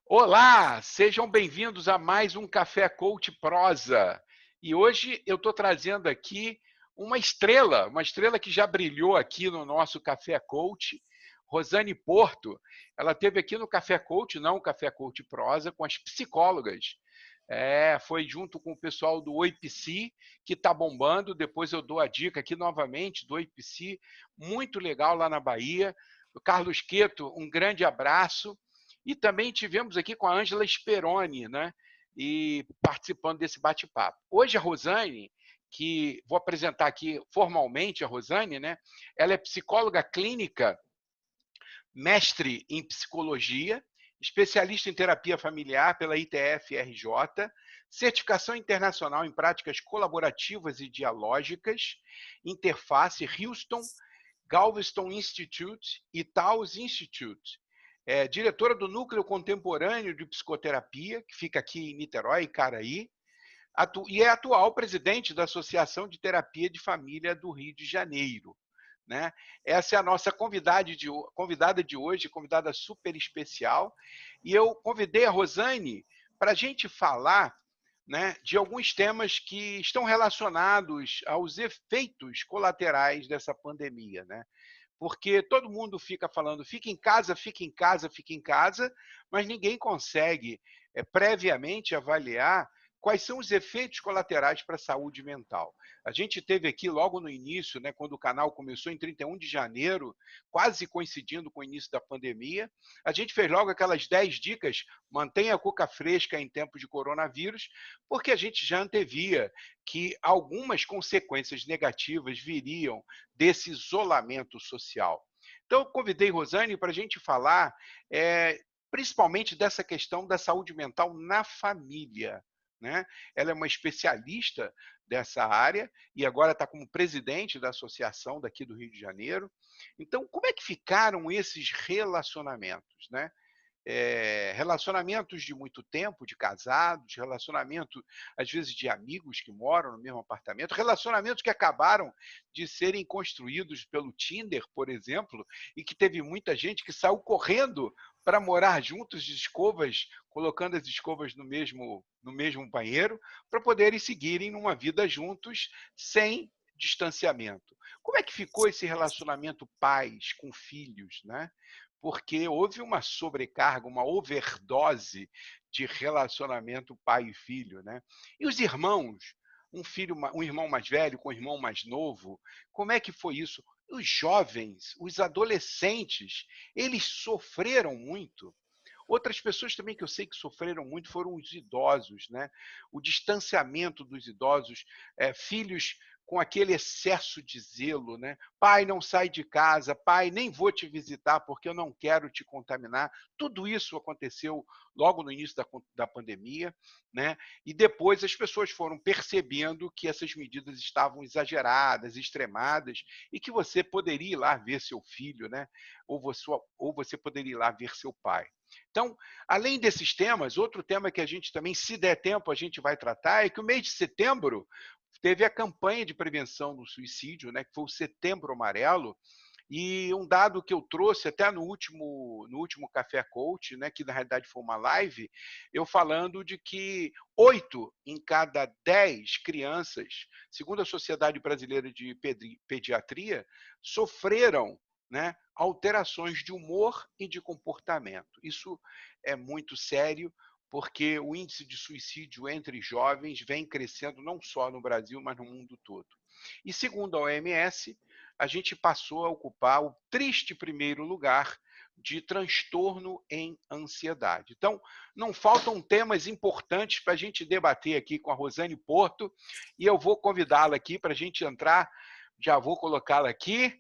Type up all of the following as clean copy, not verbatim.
Olá, sejam bem-vindos a mais um Café Coach Prosa. E hoje eu estou trazendo aqui uma estrela que já brilhou aqui no nosso Café Coach, Rosane Porto. Ela esteve aqui no Café Coach, não o Café Coach Prosa, com as psicólogas. Foi junto com o pessoal do Oi Psi, que está bombando. Depois eu dou a dica aqui novamente do Oi Psi, muito legal lá na Bahia. O Carlos Queto, um grande abraço. E também tivemos aqui com a Ângela Speroni, né? E participando desse bate-papo. Hoje a Rosane, que vou apresentar aqui formalmente a Rosane, né? Ela é psicóloga clínica, mestre em psicologia, especialista em terapia familiar pela ITF-RJ, certificação internacional em práticas colaborativas e dialógicas, interface Houston, Galveston Institute e Taos Institute. Diretora do Núcleo Contemporâneo de Psicoterapia, que fica aqui em Niterói, Icaraí, e é atual presidente da Associação de Terapia de Família do Rio de Janeiro. Né? Essa é a nossa convidada de hoje, convidada super especial. E eu convidei a Rosane para a gente falar, né, de alguns temas que estão relacionados aos efeitos colaterais dessa pandemia. Né? Porque todo mundo fica falando, fica em casa, fica em casa, fica em casa, mas ninguém consegue previamente avaliar quais são os efeitos colaterais para a saúde mental. A gente teve aqui logo no início, né, quando o canal começou em 31 de janeiro, quase coincidindo com o início da pandemia, a gente fez logo aquelas 10 dicas, mantenha a cuca fresca em tempo de coronavírus, porque a gente já antevia que algumas consequências negativas viriam desse isolamento social. Então, eu convidei Rosane para a gente falar principalmente dessa questão da saúde mental na família. Né? Ela é uma especialista dessa área e agora está como presidente da associação daqui do Rio de Janeiro. Então, como é que ficaram esses relacionamentos? Né? Relacionamentos de muito tempo, de casados, relacionamento, às vezes, de amigos que moram no mesmo apartamento, relacionamentos que acabaram de serem construídos pelo Tinder, por exemplo, e que teve muita gente que saiu correndo para morar juntos de escovas, colocando as escovas no mesmo banheiro, para poderem seguirem numa vida juntos sem distanciamento. Como é que ficou esse relacionamento pais com filhos, né? Porque houve uma sobrecarga, uma overdose de relacionamento pai e filho, né? E os irmãos, um irmão mais velho com um irmão mais novo, como é que foi isso? Os jovens, os adolescentes, eles sofreram muito. Outras pessoas também que eu sei que sofreram muito foram os idosos, né? O distanciamento dos idosos, filhos com aquele excesso de zelo, né? Pai, não sai de casa, pai, nem vou te visitar porque eu não quero te contaminar. Tudo isso aconteceu logo no início da pandemia, né? E depois as pessoas foram percebendo que essas medidas estavam exageradas, extremadas, e que você poderia ir lá ver seu filho, né? Ou você poderia ir lá ver seu pai. Então, além desses temas, outro tema que a gente também, se der tempo, a gente vai tratar é que o mês de setembro teve a campanha de prevenção do suicídio, né, que foi o Setembro Amarelo, e um dado que eu trouxe até no último Café Coach, né, que na realidade foi uma live, eu falando de que 8 em cada 10 crianças, segundo a Sociedade Brasileira de Pediatria, sofreram, né, alterações de humor e de comportamento. Isso é muito sério, porque o índice de suicídio entre jovens vem crescendo não só no Brasil, mas no mundo todo. E segundo a OMS, a gente passou a ocupar o triste primeiro lugar de transtorno em ansiedade. Então, não faltam temas importantes para a gente debater aqui com a Rosane Porto, e eu vou convidá-la aqui para a gente entrar, já vou colocá-la aqui.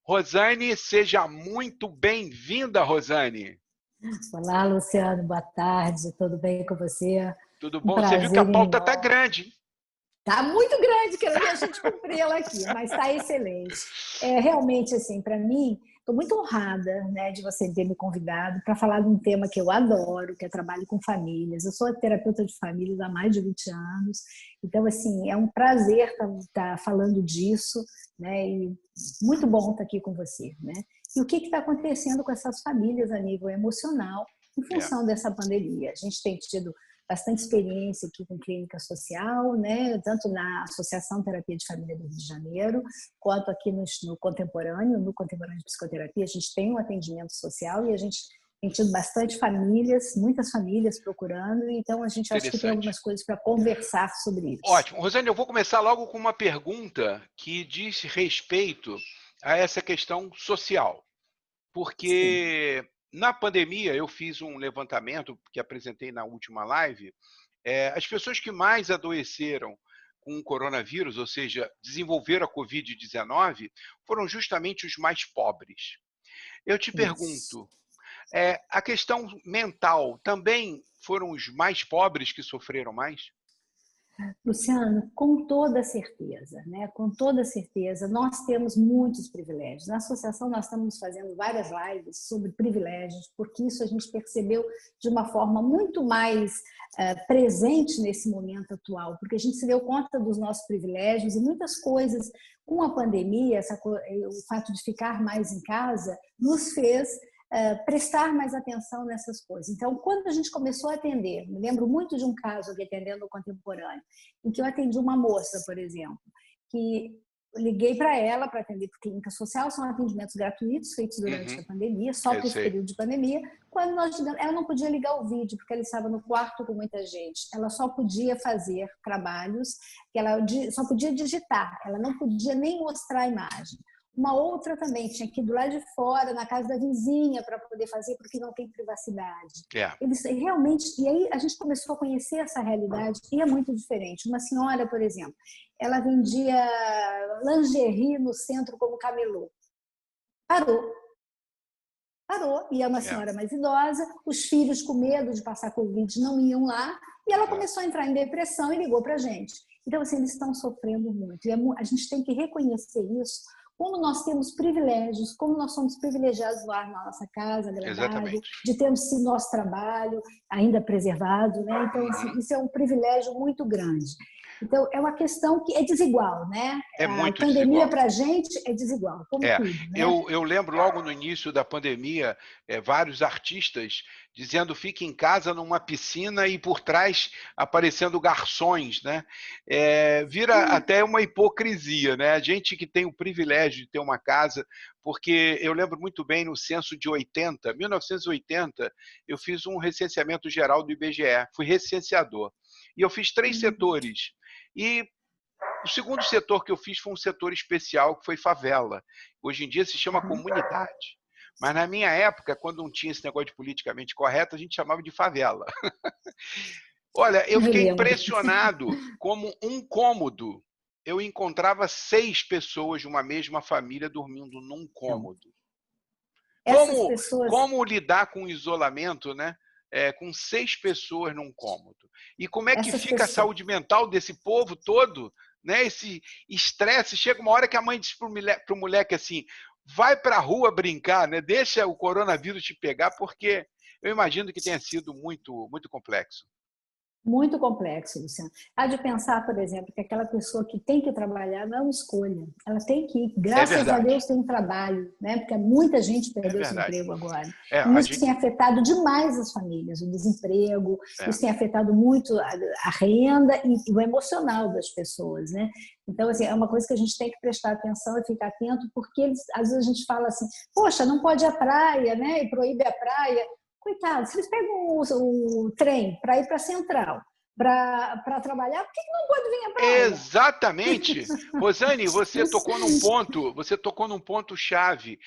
Rosane, seja muito bem-vinda, Rosane. Olá, Luciano, boa tarde, tudo bem com você? Tudo Um bom? Você viu que a prazer pauta está enorme. grande, hein? Tá muito grande, quero ver a gente cumpri-la aqui, mas está excelente. Realmente, assim, para mim, estou muito honrada, né, de você ter me convidado para falar de um tema que eu adoro, que é trabalho com famílias. Eu sou terapeuta de famílias há mais de 20 anos, então, assim, é um prazer estar falando disso, né, e muito bom estar aqui com você, né? E o que está acontecendo com essas famílias a nível emocional, em função dessa pandemia. A gente tem tido bastante experiência aqui com clínica social, né? Tanto na Associação Terapia de Família do Rio de Janeiro, quanto aqui no Contemporâneo de Psicoterapia, a gente tem um atendimento social e a gente tem tido bastante famílias, muitas famílias procurando, então a gente acha que tem algumas coisas para conversar sobre isso. Ótimo. Rosane, eu vou começar logo com uma pergunta que diz respeito a essa questão social. Porque na pandemia eu fiz um levantamento que apresentei na última live. As pessoas que mais adoeceram com o coronavírus, ou seja, desenvolveram a Covid-19, foram justamente os mais pobres. Eu te pergunto, a questão mental também foram os mais pobres que sofreram mais? Luciano, com toda certeza, né? Com toda certeza, nós temos muitos privilégios. Na associação, nós estamos fazendo várias lives sobre privilégios, porque isso a gente percebeu de uma forma muito mais presente nesse momento atual, porque a gente se deu conta dos nossos privilégios e muitas coisas com a pandemia, o fato de ficar mais em casa, nos fez prestar mais atenção nessas coisas. Então, quando a gente começou a atender, me lembro muito de um caso aqui atendendo o Contemporâneo, em que eu atendi uma moça, por exemplo, que liguei para ela para atender por clínica social, são atendimentos gratuitos feitos durante a pandemia, só por esse período de pandemia. Quando ela não podia ligar o vídeo, porque ela estava no quarto com muita gente, ela só podia fazer trabalhos, que ela só podia digitar, ela não podia nem mostrar a imagem. Uma outra também tinha que ir do lado de fora, na casa da vizinha, para poder fazer, porque não tem privacidade. Eles realmente, e aí a gente começou a conhecer essa realidade e é muito diferente. Uma senhora, por exemplo, ela vendia lingerie no centro como camelô. Parou. E é uma senhora mais idosa, os filhos com medo de passar Covid não iam lá, e ela começou a entrar em depressão e ligou para a gente. Então, assim, eles estão sofrendo muito. E a gente tem que reconhecer isso. Como nós temos privilégios, como nós somos privilegiados lá na nossa casa, agradável, de termos esse nosso trabalho ainda preservado, né? Então, assim, isso é um privilégio muito grande. Então, é uma questão que é desigual, né? É muito a pandemia para a gente é desigual, como tudo, né? Eu lembro logo no início da pandemia, vários artistas dizendo fique em casa numa piscina e por trás aparecendo garçons, né? Vira até uma hipocrisia, né? A gente que tem o privilégio de ter uma casa, porque eu lembro muito bem no censo de 1980, eu fiz um recenseamento geral do IBGE, fui recenseador. E eu fiz 3 setores. E o segundo setor que eu fiz foi um setor especial, que foi favela. Hoje em dia se chama comunidade. Mas na minha época, quando não tinha esse negócio de politicamente correto, a gente chamava de favela. Olha, eu fiquei impressionado como um cômodo. Eu encontrava 6 pessoas de uma mesma família dormindo num cômodo. Como lidar com o isolamento, né? Com 6 pessoas num cômodo. E como é que fica a saúde mental desse povo todo, né? Esse estresse. Chega uma hora que a mãe diz para o moleque assim, vai para a rua brincar, né? Deixa o coronavírus te pegar, porque eu imagino que tenha sido muito, muito complexo. Muito complexo, Luciano. Há de pensar, por exemplo, que aquela pessoa que tem que trabalhar não é uma escolha. Ela tem que ir. Graças a Deus tem um trabalho, né? Porque muita gente perdeu seu emprego agora. E isso tem afetado demais as famílias, o desemprego, isso tem afetado muito a renda e o emocional das pessoas, né? Então, assim, é uma coisa que a gente tem que prestar atenção e ficar atento, porque às vezes a gente fala assim, poxa, não pode ir à praia, né? E proíbe a praia. Coitados, se eles pegam o trem para ir para a Central, para trabalhar, por que não pode vir à praia? Exatamente. Rosane, você tocou num ponto chave.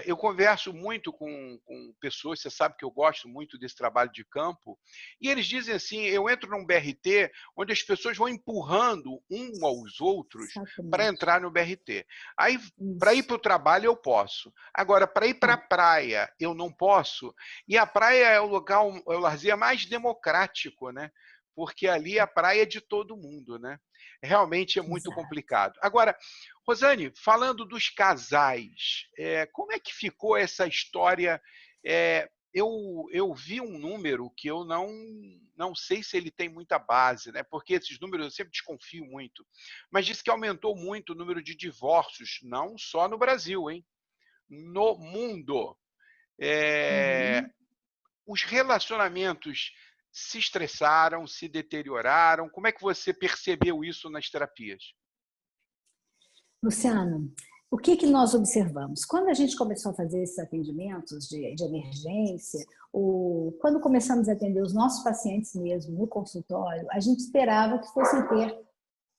Eu converso muito com pessoas, você sabe que eu gosto muito desse trabalho de campo, e eles dizem assim, eu entro num BRT onde as pessoas vão empurrando um aos outros para entrar no BRT. Aí, para ir para o trabalho, eu posso. Agora, para ir para a praia, eu não posso. E a praia é o lazer mais democrático, né? Porque ali a praia é de todo mundo, né? Realmente é muito complicado. Agora, Rosane, falando dos casais, como é que ficou essa história? Eu vi um número que eu não sei se ele tem muita base, né? Porque esses números eu sempre desconfio muito, mas disse que aumentou muito o número de divórcios, não só no Brasil, hein? No mundo. os relacionamentos se estressaram, se deterioraram? Como é que você percebeu isso nas terapias? Luciano, o que que nós observamos? Quando a gente começou a fazer esses atendimentos de emergência, quando começamos a atender os nossos pacientes mesmo no consultório, a gente esperava que fossem ter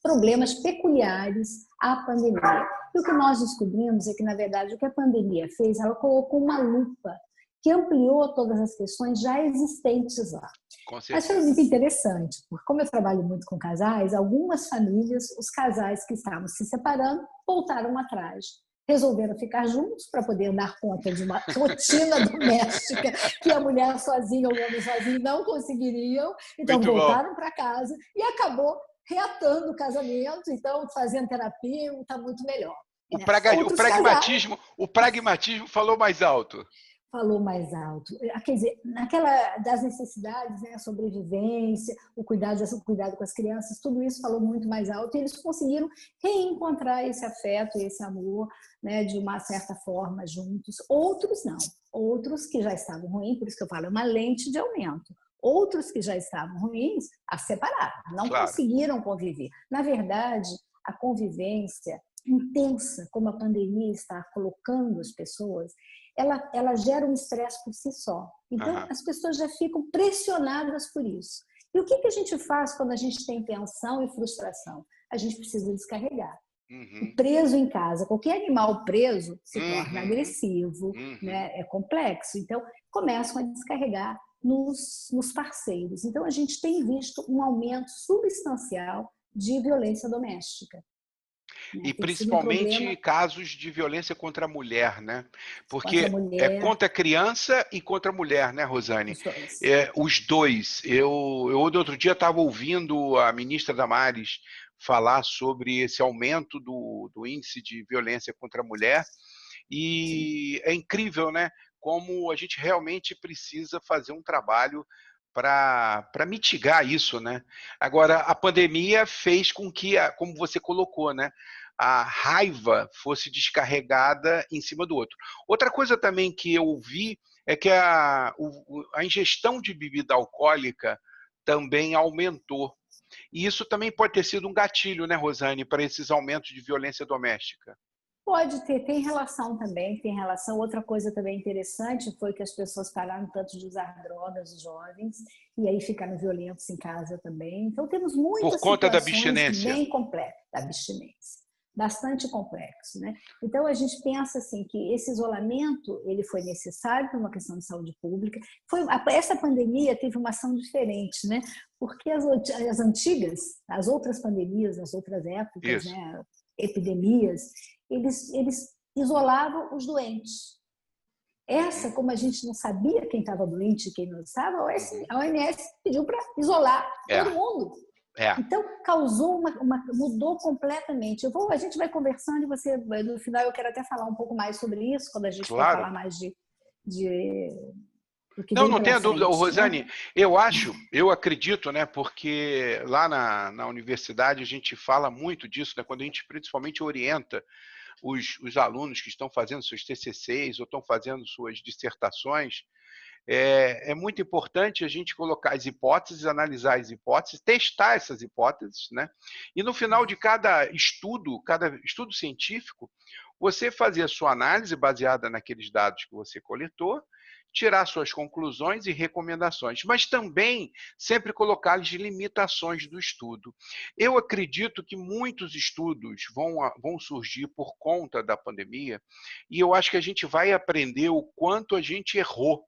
problemas peculiares à pandemia. E o que nós descobrimos é que, na verdade, o que a pandemia fez, ela colocou uma lupa que ampliou todas as questões já existentes lá. Com Mas foi certeza. muito interessante, porque como eu trabalho muito com casais, algumas famílias, os casais que estavam se separando, voltaram atrás. Resolveram ficar juntos para poder dar conta de uma rotina doméstica que a mulher sozinha ou o homem sozinho não conseguiriam. Então, Muito bom. voltaram para casa e acabou reatando o casamento. Então, fazendo terapia, está muito melhor. O, Né? o pragmatismo, o pragmatismo falou mais alto. Falou mais alto. Quer dizer, naquela das necessidades, né, a sobrevivência, o cuidado com as crianças, tudo isso falou muito mais alto e eles conseguiram reencontrar esse afeto, esse amor, né, de uma certa forma juntos. Outros não. Outros que já estavam ruins, por isso que eu falo, é uma lente de aumento. Outros que já estavam ruins, a separaram, não conseguiram conviver. Na verdade, a convivência intensa, como a pandemia está colocando as pessoas, ela gera um estresse por si só. Então, as pessoas já ficam pressionadas por isso. E o que a gente faz quando a gente tem tensão e frustração? A gente precisa descarregar. Preso em casa, qualquer animal preso se torna agressivo, né? É complexo. Então, começam a descarregar nos parceiros. Então, a gente tem visto um aumento substancial de violência doméstica. E principalmente casos de violência contra a mulher, né? Porque é contra a criança e contra a mulher, né, Rosane? Os dois. Eu outro dia estava ouvindo a ministra Damares falar sobre esse aumento do índice de violência contra a mulher e é incrível, né? Como a gente realmente precisa fazer um trabalho para mitigar isso, né? Agora, a pandemia fez com que, como você colocou, né, a raiva fosse descarregada em cima do outro. Outra coisa também que eu ouvi é que a ingestão de bebida alcoólica também aumentou. E isso também pode ter sido um gatilho, né, Rosane, para esses aumentos de violência doméstica. Pode ter, tem relação também, tem relação. Outra coisa também interessante foi que as pessoas pararam tanto de usar drogas, os jovens, e aí ficaram violentos em casa também. Então, temos muitas por conta da situações abstinência. bem complexas, da abstinência, bastante complexo, né? Então, a gente pensa assim que esse isolamento ele foi necessário por uma questão de saúde pública. Essa pandemia teve uma ação diferente, né? Porque as antigas, as outras pandemias, as outras épocas, né? Epidemias, eles isolavam os doentes. Essa, como a gente não sabia quem estava doente e quem não estava, a OMS pediu para isolar todo mundo. Então, causou mudou completamente. A gente vai conversando e você, no final, eu quero até falar um pouco mais sobre isso, quando a gente for falar mais de não tenha dúvida, Rosane, né? Eu acredito, né, porque lá na universidade a gente fala muito disso, né, quando a gente principalmente orienta os alunos que estão fazendo seus TCCs ou estão fazendo suas dissertações, é muito importante a gente colocar as hipóteses, analisar as hipóteses, testar essas hipóteses, né? E no final de cada estudo científico, você fazer a sua análise baseada naqueles dados que você coletou, tirar suas conclusões e recomendações, mas também sempre colocar as limitações do estudo. Eu acredito que muitos estudos vão surgir por conta da pandemia e eu acho que a gente vai aprender o quanto a gente errou,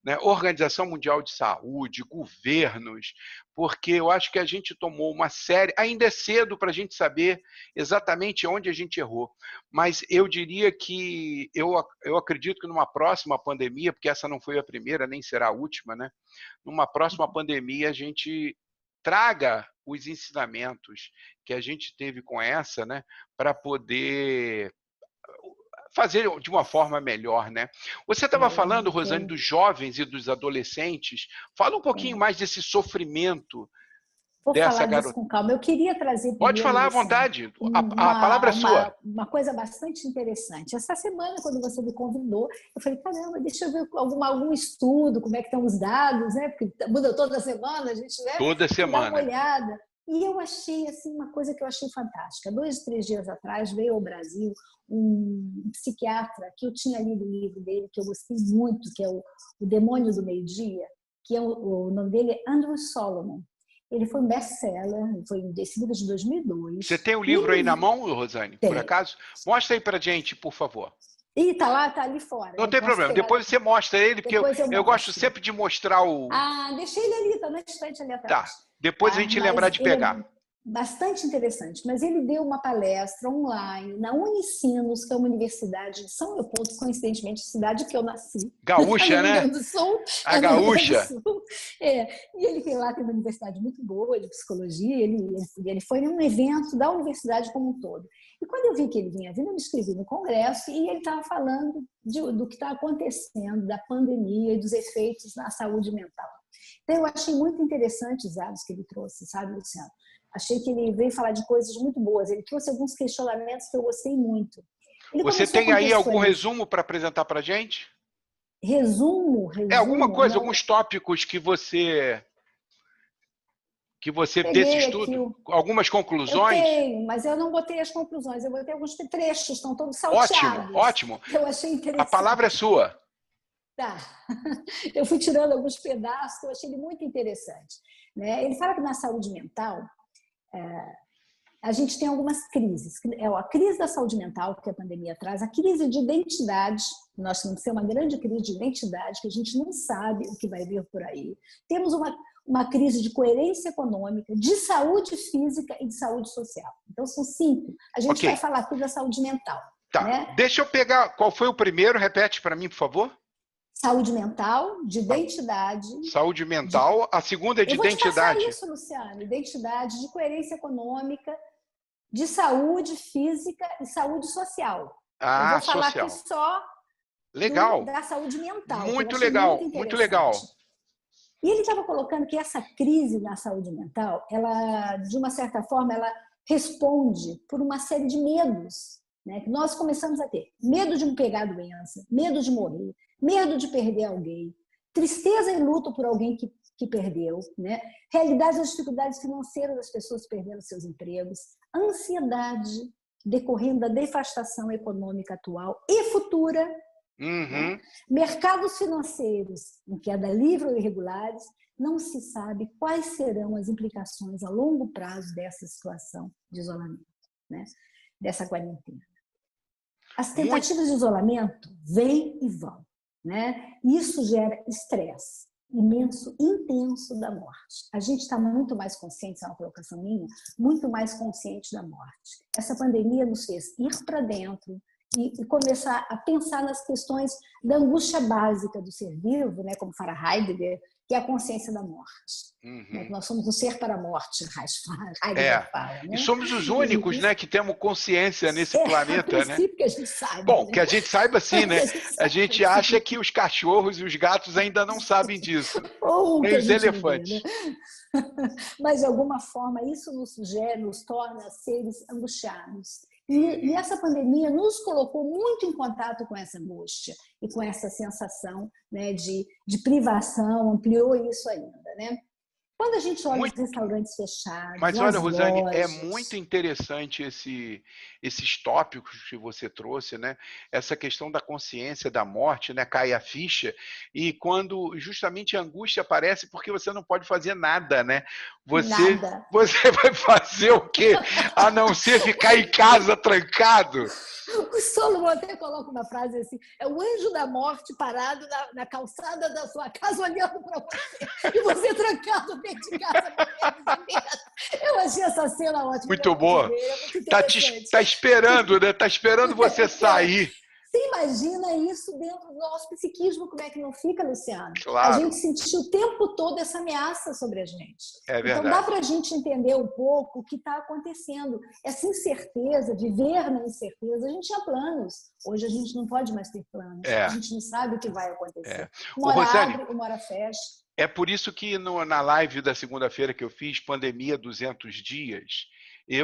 né? Organização Mundial de Saúde, governos, porque eu acho que a gente tomou uma série, ainda é cedo para a gente saber exatamente onde a gente errou, mas eu diria que eu acredito que numa próxima pandemia, porque essa não foi a primeira, nem será a última, né? Numa próxima pandemia a gente traga os ensinamentos que a gente teve com essa, né, para poder fazer de uma forma melhor, né? Você estava falando, Rosane, dos jovens e dos adolescentes. Fala um pouquinho mais desse sofrimento. Vou dessa falar disso garota? com calma. Eu queria trazer Pode primeiro, falar à Luciano, vontade. A palavra é sua. uma coisa bastante interessante. Essa semana, quando você me convidou, eu falei, caramba, deixa eu ver algum estudo, como é que estão os dados, né? Porque muda toda semana, a gente, né, Toda tem que dar uma semana. olhada. E eu achei assim, uma coisa que eu achei fantástica. 2, 3 dias atrás veio ao Brasil um psiquiatra que eu tinha lido o livro dele, que eu gostei muito, que é o Demônio do Meio-Dia, que é o nome dele é Andrew Solomon. Ele foi um best-seller, foi esse livro de 2002. Você tem o livro aí na mão, Rosane, por Tem. acaso? Mostra aí pra gente, por favor. Ih, tá lá, tá ali fora. Não Eu tem posso problema. pegar Depois daqui. você mostra ele, porque Depois eu eu gosto mostro. sempre de mostrar o... Ah, deixei ele ali, tá na estante ali atrás. Tá. Depois a Tá? gente lembrar Mas de ele pegar. é bastante interessante. Mas ele deu uma palestra online na Unicinos, que é uma universidade de São Leopoldo, coincidentemente, cidade que eu nasci. Gaúcha, no Rio né? Grande do Sul. A No Rio Grande do gaúcha. Sul. E ele tem lá, tem uma universidade muito boa de psicologia. Ele foi num evento da universidade como um todo. E quando eu vi que ele vinha vindo, eu me inscrevi no congresso e ele estava falando do que está acontecendo, da pandemia e dos efeitos na saúde mental. Então, eu achei muito interessante os dados que ele trouxe, sabe, Luciano? Achei que ele veio falar de coisas muito boas. Ele trouxe alguns questionamentos que eu gostei muito. Ele Você começou a tem aí algum contextualizar. resumo para apresentar para gente? Resumo, Alguma coisa, não. alguns tópicos que você desse Peguei aqui estudo? Algumas Eu conclusões? tenho, mas eu não botei as conclusões. Eu botei alguns trechos, estão todos Ótimo, salteados. ótimo. Eu achei A interessante. palavra é sua. Tá. Eu fui tirando alguns pedaços que eu achei ele muito interessante. Né? Ele fala que na saúde mental a gente tem algumas crises. É a crise da saúde mental que a pandemia traz, a crise de identidade. Nós temos que ser uma grande crise de identidade, que a gente não sabe o que vai vir por aí. Temos uma crise de coerência econômica, de saúde física e de saúde social. Então, são 5. A gente vai falar aqui da saúde mental. Tá. Né? Deixa eu pegar. Qual foi o primeiro? Repete para mim, por favor. Saúde mental, de identidade. Saúde mental. A segunda é de identidade. Eu vou te passar isso, Luciano. Identidade, de coerência econômica, de saúde física e saúde social. Eu vou falar social. aqui só legal. Da saúde mental. Muito legal, muito legal. E ele estava colocando que essa crise na saúde mental, ela, de uma certa forma, ela responde por uma série de medos, né, que nós começamos a ter. Medo de pegar a doença, medo de morrer, medo de perder alguém, tristeza e luto por alguém que perdeu, né? Realidade das dificuldades financeiras das pessoas que perderam seus empregos, ansiedade decorrendo da devastação econômica atual e futura, né? Mercados financeiros em queda livre ou irregulares, não se sabe quais serão as implicações a longo prazo dessa situação de isolamento, né? Dessa quarentena. As tentativas de isolamento vêm e vão, né? Isso gera estresse imenso, intenso da morte. A gente está muito mais consciente, é uma colocação minha, muito mais consciente da morte. Essa pandemia nos fez ir para dentro e começar a pensar nas questões da angústia básica do ser vivo, né? Como fala Heidegger, que é a consciência da morte. Né? Nós somos um ser para a morte, Heidegger fala. Né? E somos os únicos, né, que temos consciência nesse planeta, né? Que a gente saiba. Bom, né? que a gente saiba sim, né? A gente acha que os cachorros e os gatos ainda não sabem disso. Nem os elefantes. Vê, né? Mas, de alguma forma, isso nos torna seres angustiados. E essa pandemia nos colocou muito em contato com essa angústia e com essa sensação, né, de privação, ampliou isso ainda, né? Quando a gente olha os restaurantes fechados, mas olha, Rosane, lojas... é muito interessante esses tópicos que você trouxe, né? Essa questão da consciência da morte, né? Cai a ficha, e quando justamente a angústia aparece porque você não pode fazer nada, né? Você vai fazer o quê? A não ser ficar em casa trancado? O Solomon até coloca uma frase assim: é o anjo da morte parado na calçada da sua casa olhando para você e você trancado dentro de casa. Eu achei essa cena ótima. Muito boa. Tá esperando, né? Tá esperando você sair. Você imagina isso dentro do nosso psiquismo, como é que não fica, Luciano? Claro. A gente sentiu o tempo todo essa ameaça sobre a gente. É verdade. Então dá para a gente entender um pouco o que está acontecendo. Essa incerteza, viver na incerteza, a gente tinha planos. Hoje a gente não pode mais ter planos. A gente não sabe o que vai acontecer. Uma hora abre, uma hora fecha. É por isso que na live da segunda-feira que eu fiz, Pandemia 200 Dias,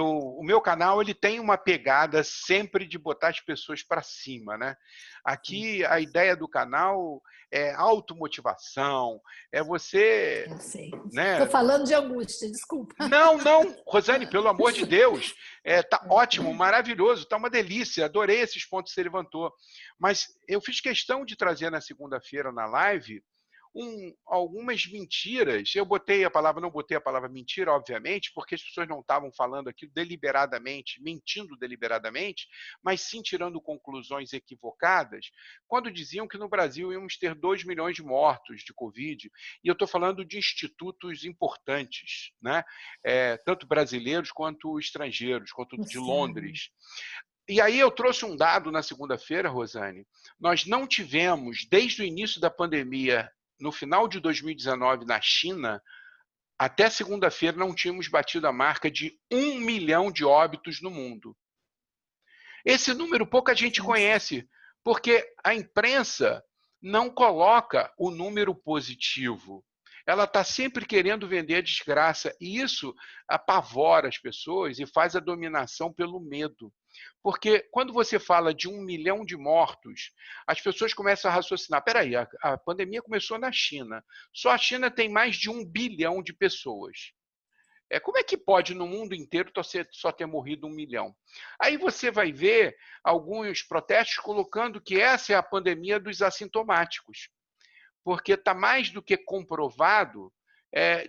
o meu canal ele tem uma pegada sempre de botar as pessoas para cima, né? Aqui a ideia do canal é automotivação, é você, Eu sei. Estou né? falando de angústia, desculpa. Não, não, Rosane, pelo amor de Deus, tá ótimo, maravilhoso, tá uma delícia, adorei esses pontos que você levantou. Mas eu fiz questão de trazer na segunda-feira na live algumas mentiras. Não botei a palavra mentira, obviamente, porque as pessoas não estavam falando aqui deliberadamente, mentindo deliberadamente, mas sim tirando conclusões equivocadas, quando diziam que no Brasil íamos ter 2 milhões de mortos de Covid, e eu estou falando de institutos importantes, né? Tanto brasileiros quanto estrangeiros, quanto de Londres. E aí eu trouxe um dado na segunda-feira, Rosane. Nós não tivemos, desde o início da pandemia, no final de 2019, na China, até segunda-feira não tínhamos batido a marca de 1 milhão de óbitos no mundo. Esse número pouca gente conhece, porque a imprensa não coloca o número positivo. Ela está sempre querendo vender a desgraça, e isso apavora as pessoas e faz a dominação pelo medo. Porque quando você fala de 1 milhão de mortos, as pessoas começam a raciocinar, peraí, a pandemia começou na China, só a China tem mais de 1 bilhão de pessoas. Como é que pode no mundo inteiro só ter morrido 1 milhão? Aí você vai ver alguns protestos colocando que essa é a pandemia dos assintomáticos, porque está mais do que comprovado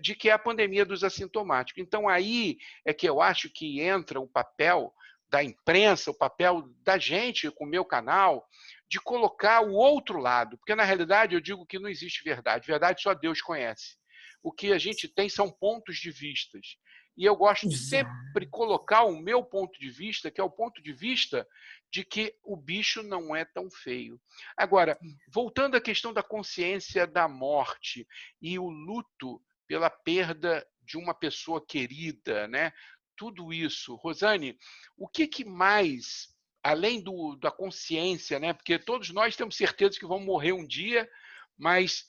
de que é a pandemia dos assintomáticos. Então, aí é que eu acho que entra o papel da imprensa, o papel da gente com o meu canal, de colocar o outro lado, porque na realidade eu digo que não existe verdade, verdade só Deus conhece. O que a gente tem são pontos de vistas. E eu gosto de sempre colocar o meu ponto de vista, que é o ponto de vista de que o bicho não é tão feio. Agora, voltando à questão da consciência da morte e o luto pela perda de uma pessoa querida, né? Tudo isso. Rosane, o que mais, além da consciência, né? Porque todos nós temos certeza que vamos morrer um dia, mas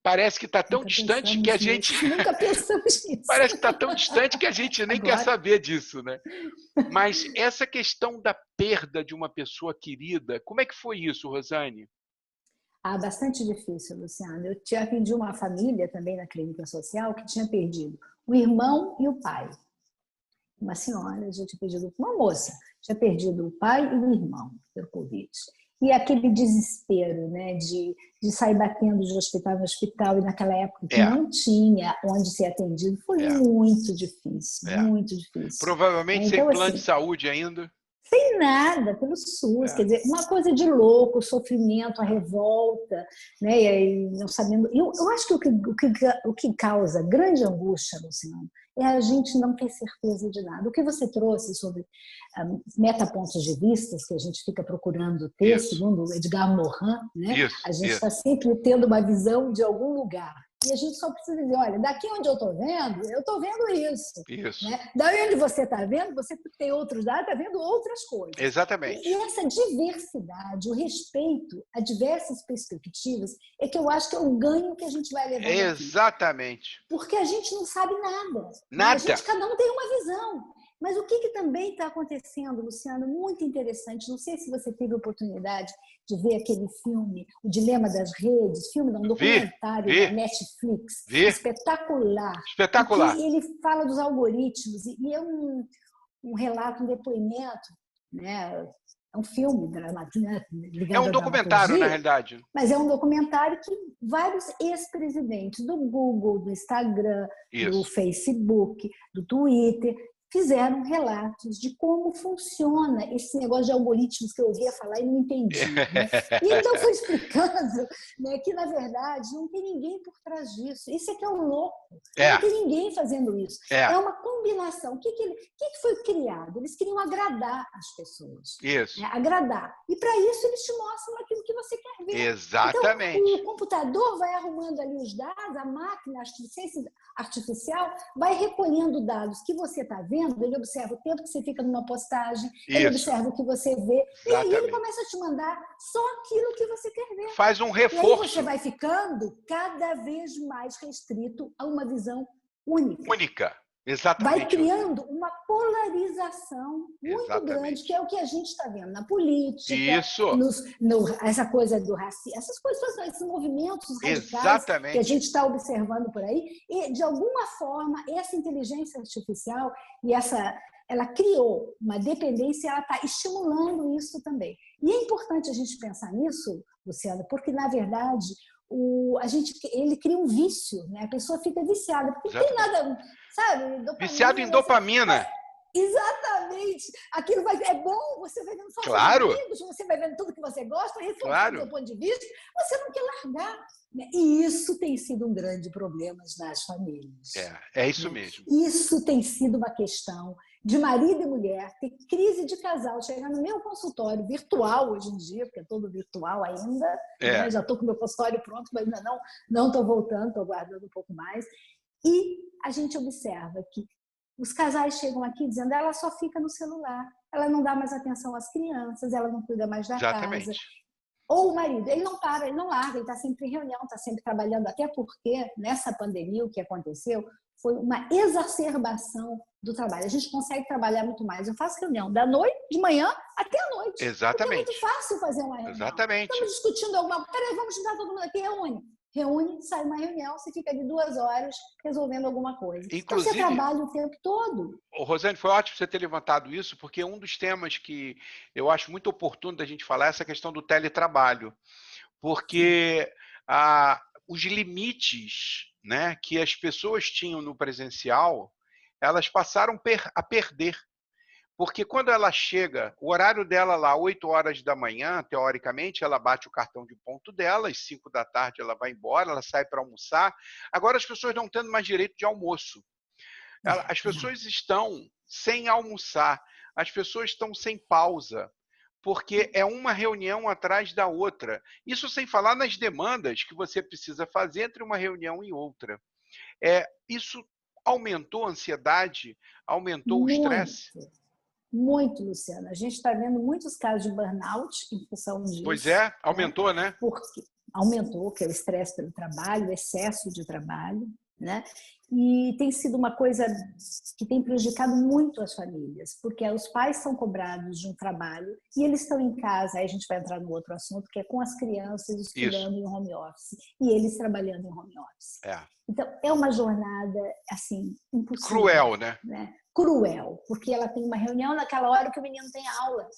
parece que está tão distante que a gente... Nunca pensamos nisso. Parece que está tão distante que a gente nem quer saber disso, né? Mas essa questão da perda de uma pessoa querida, como é que foi isso, Rosane? Bastante difícil, Luciano. Eu tinha atendi uma família também na clínica social que tinha perdido o irmão e o pai. Uma senhora já tinha perdido, uma moça, tinha perdido o pai e o irmão pelo Covid. E aquele desespero, né, de sair batendo de hospital em hospital, e naquela época que não tinha onde ser atendido, foi muito difícil, muito difícil. Provavelmente então, sem plano de saúde ainda. Sem nada, pelo SUS, quer dizer, uma coisa de louco, o sofrimento, a revolta, né, e não sabendo... Eu acho que o que causa grande angústia, Luciano, é a gente não ter certeza de nada. O que você trouxe sobre metapontos de vistas, que a gente fica procurando ter, segundo o Edgar Morin, né? A gente está sempre tendo uma visão de algum lugar. E a gente só precisa dizer, olha, daqui onde eu estou vendo isso. Né? Daí onde você está vendo, você tem outros dados, está vendo outras coisas. Exatamente. E essa diversidade, o respeito a diversas perspectivas, é que eu acho que é o ganho que a gente vai levar daqui. Exatamente. Porque a gente não sabe nada. Nada. Cada um tem uma visão. Mas o que também está acontecendo, Luciano, muito interessante, não sei se você teve a oportunidade de ver aquele filme, O Dilema das Redes, um documentário da Netflix, espetacular. Espetacular. Ele fala dos algoritmos e é um relato, um depoimento, né? É um filme dramático, né? É um documentário, na realidade. Mas é um documentário que vários ex-presidentes do Google, do Instagram, do Facebook, do Twitter, fizeram relatos de como funciona esse negócio de algoritmos que eu ouvia falar e não entendi. Né? E então foi explicando, né, que, na verdade, não tem ninguém por trás disso. Isso é que é o louco. Não tem ninguém fazendo isso. É uma combinação. O que foi criado? Eles queriam agradar as pessoas. Isso. Né? Agradar. E, para isso, eles te mostram aquilo que você quer ver. Exatamente. Então, o computador vai arrumando ali os dados, a máquina, a inteligência artificial vai recolhendo dados que você está vendo, vendo, ele observa o tempo que você fica numa postagem, ele Isso, observa o que você vê, e aí ele exatamente. começa a te mandar só aquilo que você quer ver. Faz um E aí você reforço. vai ficando cada vez mais restrito a uma visão única. Única. Vai Exatamente. criando uma polarização muito grande, que Exatamente. é o que a gente está vendo na política, Isso. essa coisa do racismo, essas coisas, esses movimentos radicais que a Exatamente. gente está observando por aí. E, de alguma forma, essa inteligência artificial e ela criou uma dependência, ela está estimulando isso também. E é importante a gente pensar nisso, Luciana, porque, na verdade, ele cria um vício, né? A pessoa fica viciada, porque não tem nada, sabe? Viciado em Dopamina, dopamina. exatamente. Aquilo é bom, você vai vendo só seus Claro. amigos, você vai vendo tudo que você gosta, reforçando Claro. o seu ponto de vista, você não quer largar. Né? E isso tem sido um grande problema nas famílias. É isso né? mesmo. Isso tem sido uma questão de marido e mulher, ter crise de casal, chegar no meu consultório virtual hoje em dia, porque é todo virtual ainda, né? Já estou com o meu consultório pronto, mas ainda não estou voltando, estou aguardando um pouco mais. E a gente observa que os casais chegam aqui dizendo ela só fica no celular, ela não dá mais atenção às crianças, ela não cuida mais da Exatamente. casa. Ou o marido, ele não para, ele não larga, ele está sempre em reunião, está sempre trabalhando, até porque nessa pandemia o que aconteceu foi uma exacerbação do trabalho. A gente consegue trabalhar muito mais. Eu faço reunião da noite, de manhã até a noite. Exatamente. Porque é muito fácil fazer uma reunião. Exatamente. Estamos discutindo alguma coisa. Peraí, vamos juntar todo mundo aqui, reúne, sai uma reunião, você fica ali 2 horas resolvendo alguma coisa. Inclusive, então você trabalha o tempo todo. Rosane, foi ótimo você ter levantado isso, porque um dos temas que eu acho muito oportuno da gente falar é essa questão do teletrabalho. Porque os limites, né, que as pessoas tinham no presencial, elas passaram a perder. Porque quando ela chega, o horário dela lá, 8 horas da manhã, teoricamente, ela bate o cartão de ponto dela, às 5 da tarde ela vai embora, ela sai para almoçar. Agora as pessoas não tendo mais direito de almoço. As pessoas estão sem almoçar, as pessoas estão sem pausa, porque é uma reunião atrás da outra. Isso sem falar nas demandas que você precisa fazer entre uma reunião e outra. Isso aumentou a ansiedade, aumentou o estresse? Muito, Luciana. A gente está vendo muitos casos de burnout em função disso. Pois é, aumentou, né? Porque aumentou, que é o estresse pelo trabalho, o excesso de trabalho, né? E tem sido uma coisa que tem prejudicado muito as famílias, porque os pais são cobrados de um trabalho e eles estão em casa, aí a gente vai entrar no outro assunto, que é com as crianças estudando em home office e eles trabalhando em home office. Então, é uma jornada, assim, impossível. Cruel, né? Cruel, porque ela tem uma reunião naquela hora que o menino tem aula.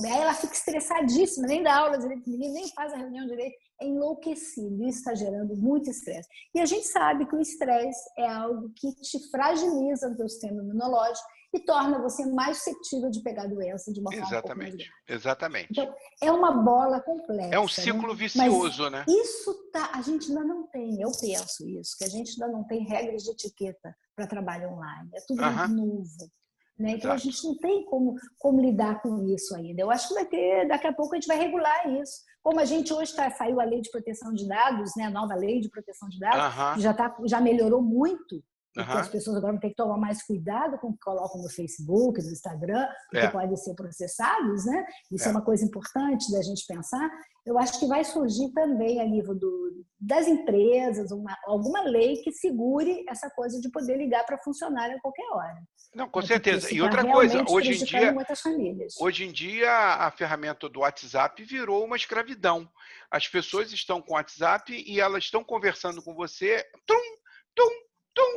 Aí ela fica estressadíssima, nem dá aula direito, o menino nem faz a reunião direito, é enlouquecido, isso está gerando muito estresse. E a gente sabe que o estresse é algo que te fragiliza o teu sistema imunológico e torna você mais suscetível de pegar a doença de uma forma um pouco mais grave. Exatamente. Então, é uma bola complexa. É um ciclo vicioso, né? Isso a gente ainda não tem, eu penso isso, que a gente ainda não tem regras de etiqueta para trabalho online. É tudo muito novo. Né? Então, a gente não tem como lidar com isso ainda. Eu acho que vai ter, daqui a pouco a gente vai regular isso. Como a gente hoje saiu a lei de proteção de dados, né? A nova lei de proteção de dados, que já melhorou muito, porque as pessoas agora vão ter que tomar mais cuidado com o que colocam no Facebook, no Instagram, porque podem ser processados, né? Isso é uma coisa importante da gente pensar. Eu acho que vai surgir também a nível das empresas alguma lei que segure essa coisa de poder ligar para funcionário a qualquer hora. Não, com certeza. E outra coisa, hoje em dia a ferramenta do WhatsApp virou uma escravidão. As pessoas estão com o WhatsApp e elas estão conversando com você,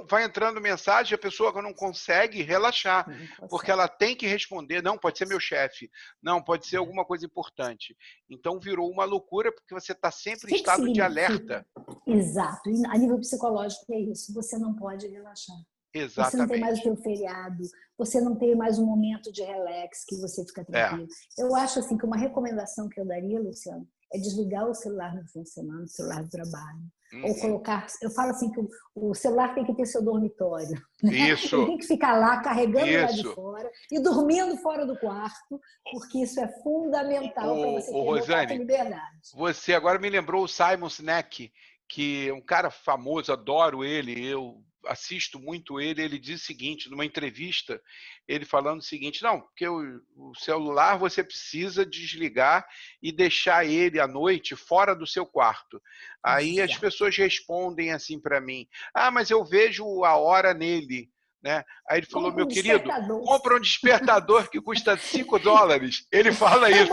vai entrando mensagem, a pessoa não consegue relaxar, porque ela tem que responder, não, pode ser meu chefe, não, pode ser alguma coisa importante. Então, virou uma loucura, porque você está sempre em estado de alerta. Exato. E a nível psicológico é isso, você não pode relaxar. Exatamente. Você não tem mais o teu feriado, você não tem mais um momento de relax que você fica tranquilo. Eu acho assim que uma recomendação que eu daria, Luciano, é desligar o celular no fim de semana, o celular do trabalho. Ou colocar, eu falo assim que o celular tem que ter seu dormitório. Isso. Ele tem que ficar lá carregando lá de fora e dormindo fora do quarto, porque isso é fundamental para você ter Rosane, liberdade. Você agora me lembrou o Simon Sinek, que é um cara famoso, adoro ele, eu assisto muito ele, ele diz o seguinte, numa entrevista, ele falando o seguinte, não, porque o celular você precisa desligar e deixar ele à noite fora do seu quarto. Aí as Exato. pessoas respondem assim para mim, ah, mas eu vejo a hora nele. Né? Aí ele falou, Compra meu um querido, despertador. compra um despertador que custa $5. Ele fala isso.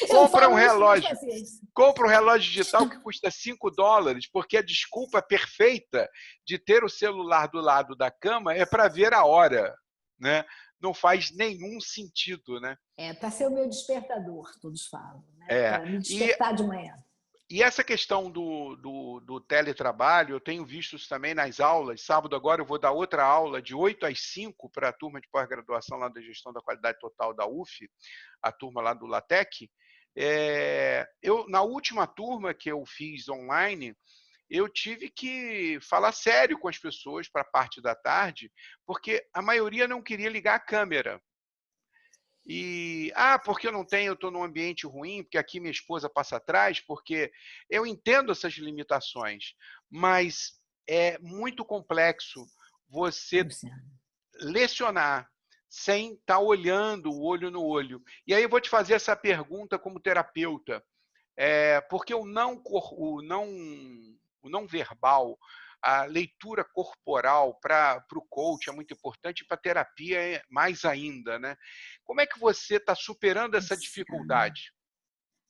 Eu Compra um falo isso para meus relógio. pacientes. Compra um relógio digital que custa $5, porque a desculpa perfeita de ter o celular do lado da cama é para ver a hora. Né? Não faz nenhum sentido. Né? É, para ser o meu despertador, todos falam, né? É. Para me E despertar de manhã. E essa questão do teletrabalho, eu tenho visto isso também nas aulas. Sábado agora eu vou dar outra aula de 8 às 5 para a turma de pós-graduação lá da Gestão da Qualidade Total da UF, a turma lá do LaTeX. Na última turma que eu fiz online, eu tive que falar sério com as pessoas para a parte da tarde, porque a maioria não queria ligar a câmera. Porque eu não tenho, eu estou num ambiente ruim, porque aqui minha esposa passa atrás, porque eu entendo essas limitações, mas é muito complexo você Luciano. lecionar sem estar olhando o olho no olho. E aí eu vou te fazer essa pergunta como terapeuta, porque o não verbal, a leitura corporal para o coach é muito importante, para a terapia é mais ainda. Né? Como é que você está superando essa dificuldade?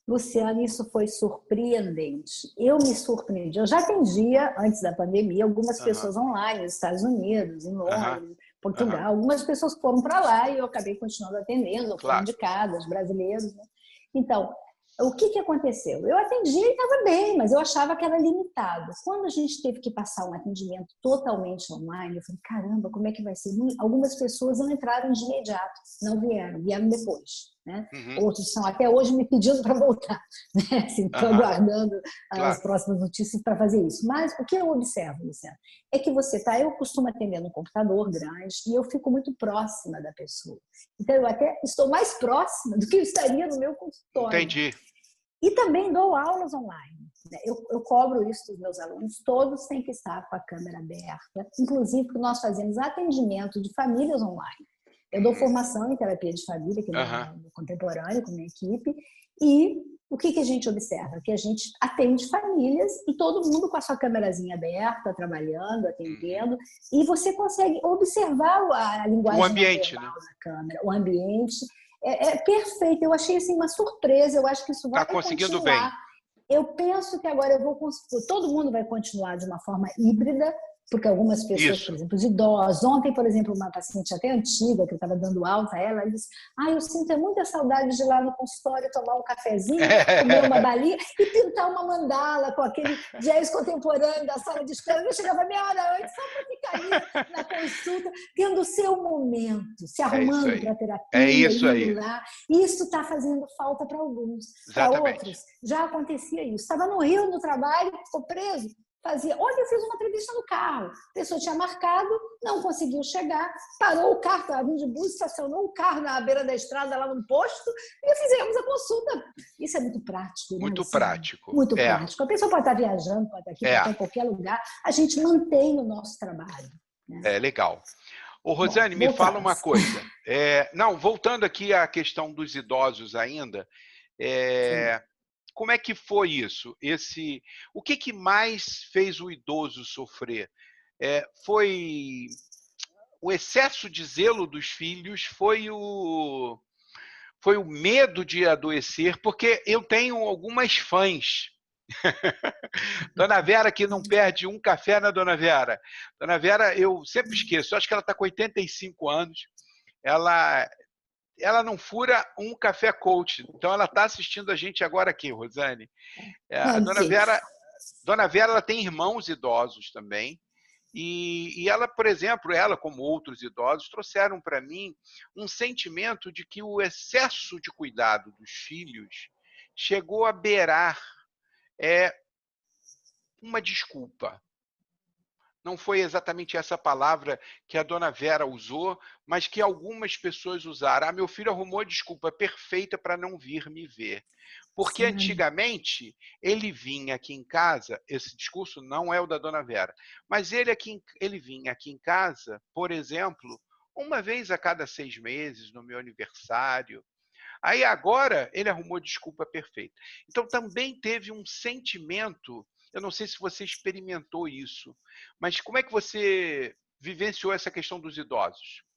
Luciano, isso foi surpreendente. Eu me surpreendi. Eu já atendia, antes da pandemia, algumas Aham, pessoas online, nos Estados Unidos, em aham, Londres, aham, Portugal. Algumas pessoas foram para lá e eu acabei continuando atendendo, foram claro. indicadas, brasileiros. Né? Então, o que aconteceu? Eu atendia e estava bem, mas eu achava que era limitado. Quando a gente teve que passar um atendimento totalmente online, eu falei, caramba, como é que vai ser? Algumas pessoas não entraram de imediato, não vieram depois. Né? Uhum, Outros estão até hoje me pedindo para voltar. Né? Assim, estou aham, aguardando as claro. próximas notícias para fazer isso. Mas o que eu observo, Luciano, é que eu costumo atender no computador grande e eu fico muito próxima da pessoa. Então, eu até estou mais próxima do que eu estaria no meu consultório. Entendi. E também dou aulas online. Eu cobro isso dos meus alunos, todos têm que estar com a câmera aberta, inclusive porque nós fazemos atendimento de famílias online. Eu dou Uhum, formação em terapia de família aqui aham, no Contemporâneo, com a minha equipe, e o que a gente observa? Que a gente atende famílias e todo mundo com a sua câmerazinha aberta, trabalhando, uhum. atendendo, e você consegue observar a O linguagem não ambiente, né? verbal na câmera, o ambiente. É perfeito, eu achei assim, uma surpresa, eu acho que isso Está vai conseguindo continuar. bem. Eu penso que agora todo mundo vai continuar de uma forma híbrida, porque algumas pessoas, por Isso. exemplo, os idosos. Ontem, por exemplo, uma paciente até antiga, que eu estava dando alta a ela disse, eu sinto muita saudade de ir lá no consultório tomar um cafezinho, comer uma balinha e pintar uma mandala com aquele jazz contemporâneo da sala de espera. Eu chegava meia hora antes só para ficar ali na consulta, tendo o seu momento, se É isso arrumando para aí. a É terapia, isso indo aí. lá. Isso está fazendo falta para alguns. Para outros, Exatamente. já acontecia isso. Estava no Rio, no trabalho, ficou preso. Ontem eu fiz uma entrevista no carro. A pessoa tinha marcado, não conseguiu chegar, parou o carro, estava vindo de bus, estacionou o carro na beira da estrada, lá no posto, e fizemos a consulta. Isso é muito prático, né, Muito Luciano? prático. Muito prático. A pessoa pode estar viajando, pode estar aqui, pode É, estar em qualquer lugar. A gente mantém o nosso trabalho. Né? legal. Ô, Bom, Rosane, me fala uma voltamos. coisa. Não, voltando aqui à questão dos idosos ainda, Sim. como é que foi isso? O que mais fez o idoso sofrer? Foi o excesso de zelo dos filhos? Foi o medo de adoecer? Porque eu tenho algumas fãs. Dona Vera, que não perde um café, na Dona Vera? Dona Vera, eu sempre esqueço, acho que ela está com 85 anos. Ela, ela não fura um café coach. Então, ela está assistindo a gente agora aqui, Rosane. A Ok. Dona Vera, ela tem irmãos idosos também. E ela, por exemplo, ela, como outros idosos, trouxeram para mim um sentimento de que o excesso de cuidado dos filhos chegou a beirar uma desculpa. Não foi exatamente essa palavra que a dona Vera usou, mas que algumas pessoas usaram. Meu filho arrumou a desculpa perfeita para não vir me ver. Porque antigamente ele vinha aqui em casa, esse discurso não é o da dona Vera, mas ele vinha aqui em casa, por exemplo, uma vez a cada 6 meses, no meu aniversário. Aí agora ele arrumou desculpa perfeita. Então também teve um sentimento, eu não sei se você experimentou isso, mas como é que você vivenciou essa questão dos idosos?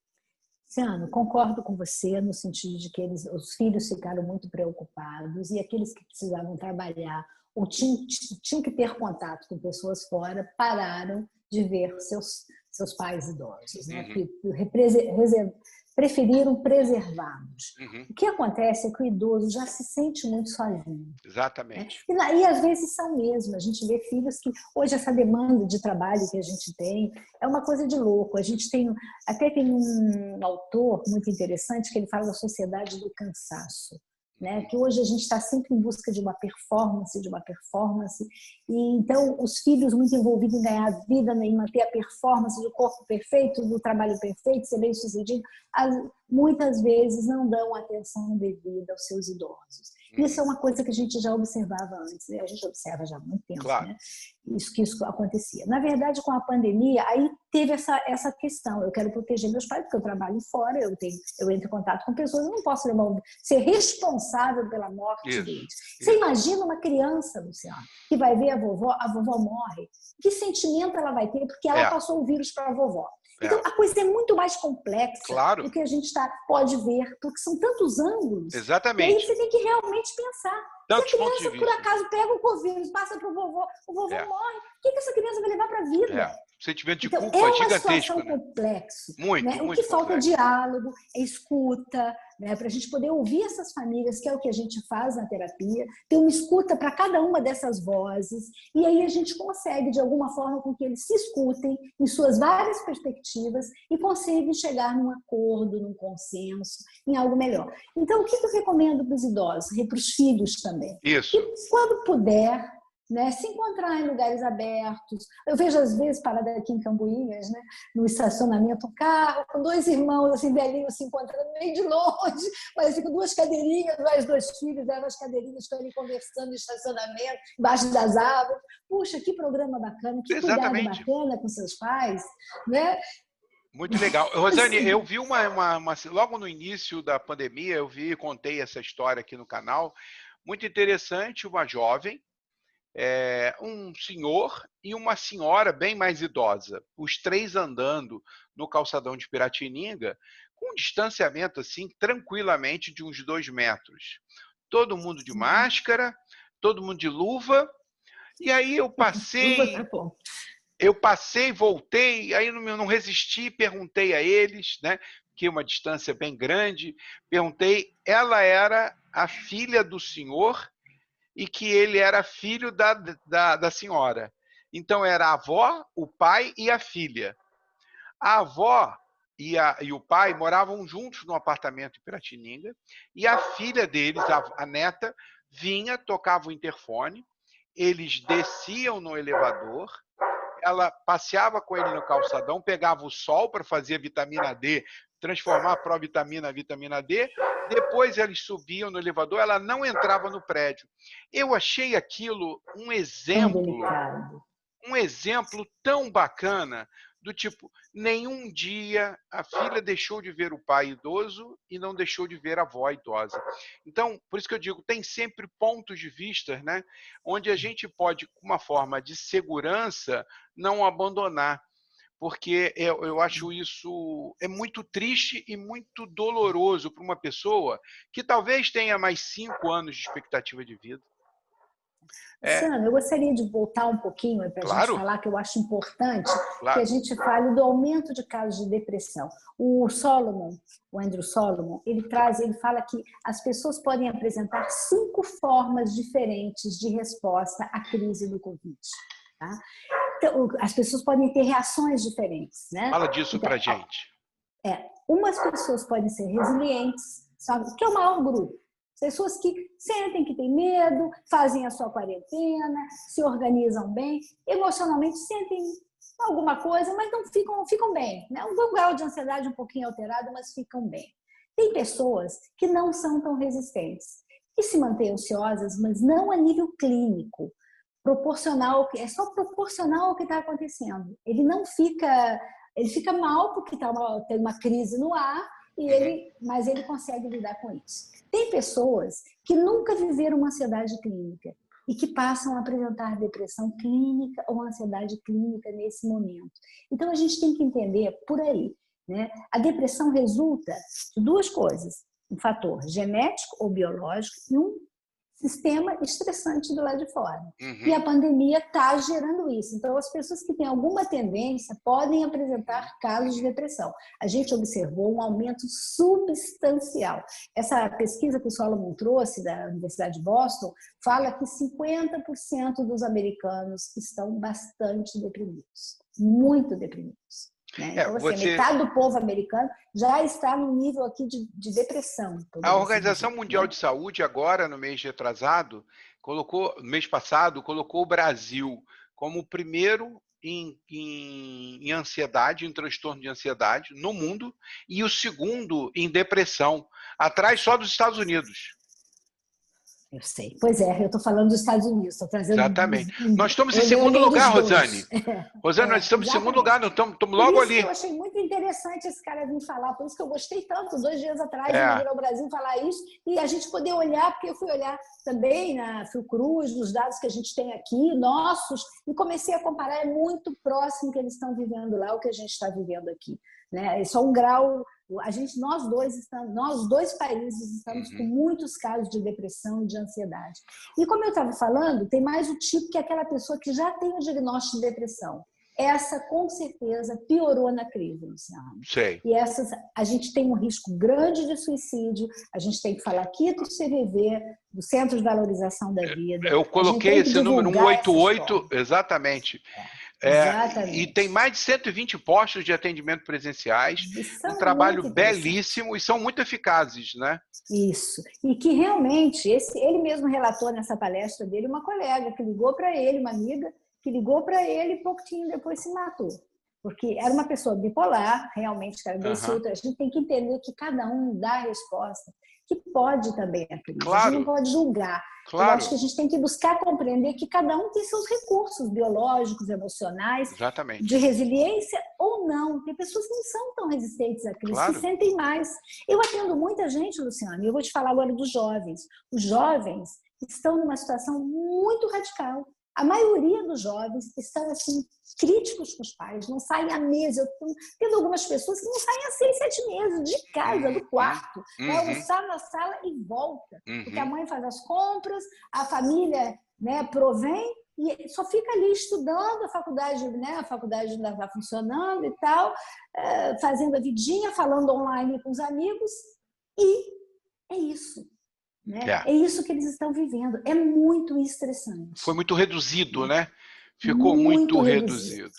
Luciano, concordo com você no sentido de que os filhos ficaram muito preocupados e aqueles que precisavam trabalhar ou tinham que ter contato com pessoas fora pararam de ver seus pais idosos, né? Uhum, Preferiram preservá-los. uhum, O que acontece é que o idoso já se sente muito sozinho. Né? exatamente. E às vezes são mesmo. A gente vê filhos que hoje essa demanda de trabalho que a gente tem é uma coisa de louco. A gente até tem um autor muito interessante que ele fala da sociedade do cansaço. Né? Que hoje a gente está sempre em busca de uma performance, e então os filhos muito envolvidos em ganhar vida, né? Em manter a performance do corpo perfeito, do trabalho perfeito, ser bem sucedido, muitas vezes não dão atenção devida aos seus idosos. Isso é uma coisa que a gente já observava antes, né? A gente observa já há muito tempo, Claro. né? Isso acontecia. Na verdade, com a pandemia, aí teve essa questão. Eu quero proteger meus pais, porque eu trabalho fora, eu entro em contato com pessoas, eu não posso ser responsável pela morte deles. Você imagina uma criança, Luciano, que vai ver a vovó morre, que sentimento ela vai ter? Porque ela passou o vírus para a vovó. Então, a coisa é muito mais complexa do que a gente pode ver, porque são tantos ângulos. Exatamente. E aí você tem que realmente pensar. Tantos se a criança, por acaso, pega o Covid, passa para o vovô morre, o que essa criança vai levar para a vida? Sentimento de então, culpa é uma gigantesco, situação complexa. Muito, né? muito O que falta é complexo. diálogo, é escuta, né? Para a gente poder ouvir essas famílias, que é o que a gente faz na terapia, ter uma escuta para cada uma dessas vozes, e aí a gente consegue, de alguma forma, com que eles se escutem em suas várias perspectivas e conseguem chegar num acordo, num consenso, em algo melhor. Então, o que eu recomendo para os idosos e para os filhos também? Isso. Que, quando puder, né, se encontrar em lugares abertos. Eu vejo, às vezes, parada aqui em Cambuinhas, né, no estacionamento, um carro com dois irmãos assim, velhinhos se encontrando meio de longe, mas ficam duas cadeirinhas, mais dois filhos, levam as cadeirinhas, estão ali conversando no estacionamento, embaixo das árvores. Puxa, que programa bacana, que cuidado bacana com seus pais. Né? Muito legal. Rosane, eu vi logo no início da pandemia, contei essa história aqui no canal, muito interessante, uma jovem, um senhor e uma senhora bem mais idosa, os três andando no calçadão de Piratininga, com um distanciamento assim, tranquilamente de uns 2 metros. Todo mundo de máscara, todo mundo de luva, e aí eu passei, voltei, aí não resisti, perguntei a eles, né, que é uma distância bem grande, perguntei, ela era a filha do senhor e que ele era filho da senhora. Então, era a avó, o pai e a filha. A avó e o pai moravam juntos no apartamento em Piratininga, e a filha deles, a neta, vinha, tocava o interfone, eles desciam no elevador, ela passeava com ele no calçadão, pegava o sol para fazer a vitamina D, transformar a provitamina em vitamina D, depois eles subiam no elevador, ela não entrava no prédio. Eu achei aquilo um exemplo tão bacana, do tipo, nenhum dia a filha deixou de ver o pai idoso e não deixou de ver a avó idosa. Então, por isso que eu digo, tem sempre pontos de vista, né, onde a gente pode, com uma forma de segurança, não abandonar. Porque eu acho isso muito triste e muito doloroso para uma pessoa que talvez tenha mais 5 anos de expectativa de vida. Luciano, eu gostaria de voltar um pouquinho para a gente falar, que eu acho importante que a gente fale do aumento de casos de depressão. O Andrew Solomon, ele fala que as pessoas podem apresentar 5 formas diferentes de resposta à crise do Covid. Tá? Então, as pessoas podem ter reações diferentes. Né? Fala disso para a gente. Umas pessoas podem ser resilientes, sabe? Que é o maior grupo. Pessoas que sentem que têm medo, fazem a sua quarentena, se organizam bem, emocionalmente sentem alguma coisa, mas não ficam bem. Né? Um grau de ansiedade um pouquinho alterado, mas ficam bem. Tem pessoas que não são tão resistentes, que se mantêm ansiosas, mas não a nível clínico, proporcional, é só proporcional ao que está acontecendo. Ele não fica, ele fica mal porque tem uma crise no ar, mas ele consegue lidar com isso. Tem pessoas que nunca viveram uma ansiedade clínica e que passam a apresentar depressão clínica ou ansiedade clínica nesse momento. Então, a gente tem que entender por aí, né? A depressão resulta de duas coisas: um fator genético ou biológico e um sistema estressante do lado de fora. E a pandemia está gerando isso. Então, as pessoas que têm alguma tendência podem apresentar casos de depressão. A gente observou um aumento substancial. Essa pesquisa que o Solomon trouxe da Universidade de Boston fala que 50% dos americanos estão bastante deprimidos, muito deprimidos. Né? Então, assim, metade do povo americano já está no nível aqui de depressão. A Organização Mundial de Saúde, agora, no mês retrasado, no mês passado, colocou o Brasil como o primeiro em ansiedade, em transtorno de ansiedade no mundo, e o segundo em depressão, atrás só dos Estados Unidos. Eu sei. Pois é, eu estou falando dos Estados Unidos, estou trazendo... Exatamente. Nós estamos em segundo lugar, Rosane. Rosane, nós estamos em segundo lugar, estamos logo ali. Eu achei muito interessante esse cara vir falar, por isso que eu gostei tanto, 2 dias atrás, eu vir ao Brasil falar isso, e a gente poder olhar, porque eu fui olhar também na Fiocruz, nos dados que a gente tem aqui, nossos, e comecei a comparar, é muito próximo que eles estão vivendo lá, o que a gente está vivendo aqui. Né? É só um grau... Nós dois países estamos com muitos casos de depressão e de ansiedade. E como eu estava falando, tem mais o tipo que é aquela pessoa que já tem o diagnóstico de depressão. Essa, com certeza, piorou na crise, Luciano. Sei. E a gente tem um risco grande de suicídio, a gente tem que falar aqui do CVV, do Centro de Valorização da Vida. Eu coloquei esse número 188, exatamente. E tem mais de 120 postos de atendimento presenciais, um trabalho belíssimo e são muito eficazes, né? Isso. E que realmente, ele mesmo relatou nessa palestra dele, uma colega que ligou para ele, uma amiga, que ligou para ele e pouquinho depois se matou. Porque era uma pessoa bipolar, realmente, cara, desse outro. A gente tem que entender que cada um dá a resposta, que pode também a crise. Claro. A gente não pode julgar. Claro. Eu acho que a gente tem que buscar compreender que cada um tem seus recursos biológicos, emocionais, exatamente, de resiliência ou não. Tem pessoas que não são tão resistentes à crise, claro, que sentem mais. Eu atendo muita gente, Luciano, e eu vou te falar agora dos jovens. Os jovens estão numa situação muito radical. A maioria dos jovens estão assim, críticos com os pais, não saem há meses. Eu estou tendo algumas pessoas que não saem há 6, 7 meses de casa, do quarto. Vai almoçar na sala e volta. Porque a mãe faz as compras, a família, né, provém e só fica ali estudando, a faculdade ainda está funcionando e tal, fazendo a vidinha, falando online com os amigos, e é isso. Né? É isso que eles estão vivendo. É muito estressante. Foi muito reduzido, né? Ficou muito reduzido.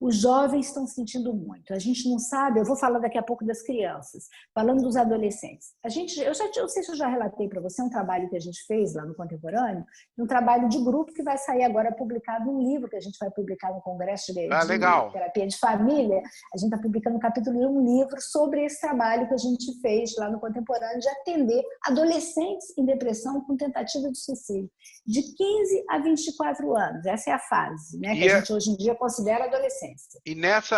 Os jovens estão sentindo muito. A gente não sabe, eu vou falar daqui a pouco das crianças, falando dos adolescentes. Eu não sei se eu já relatei para você um trabalho que a gente fez lá no Contemporâneo, um trabalho de grupo que vai sair agora publicado, um livro que a gente vai publicar no Congresso de Terapia de Família. A gente está publicando um capítulo de um livro sobre esse trabalho que a gente fez lá no Contemporâneo de atender adolescentes em depressão com tentativa de suicídio, de 15 a 24 anos. Essa é a fase, né, que a gente hoje em dia considera adolescente.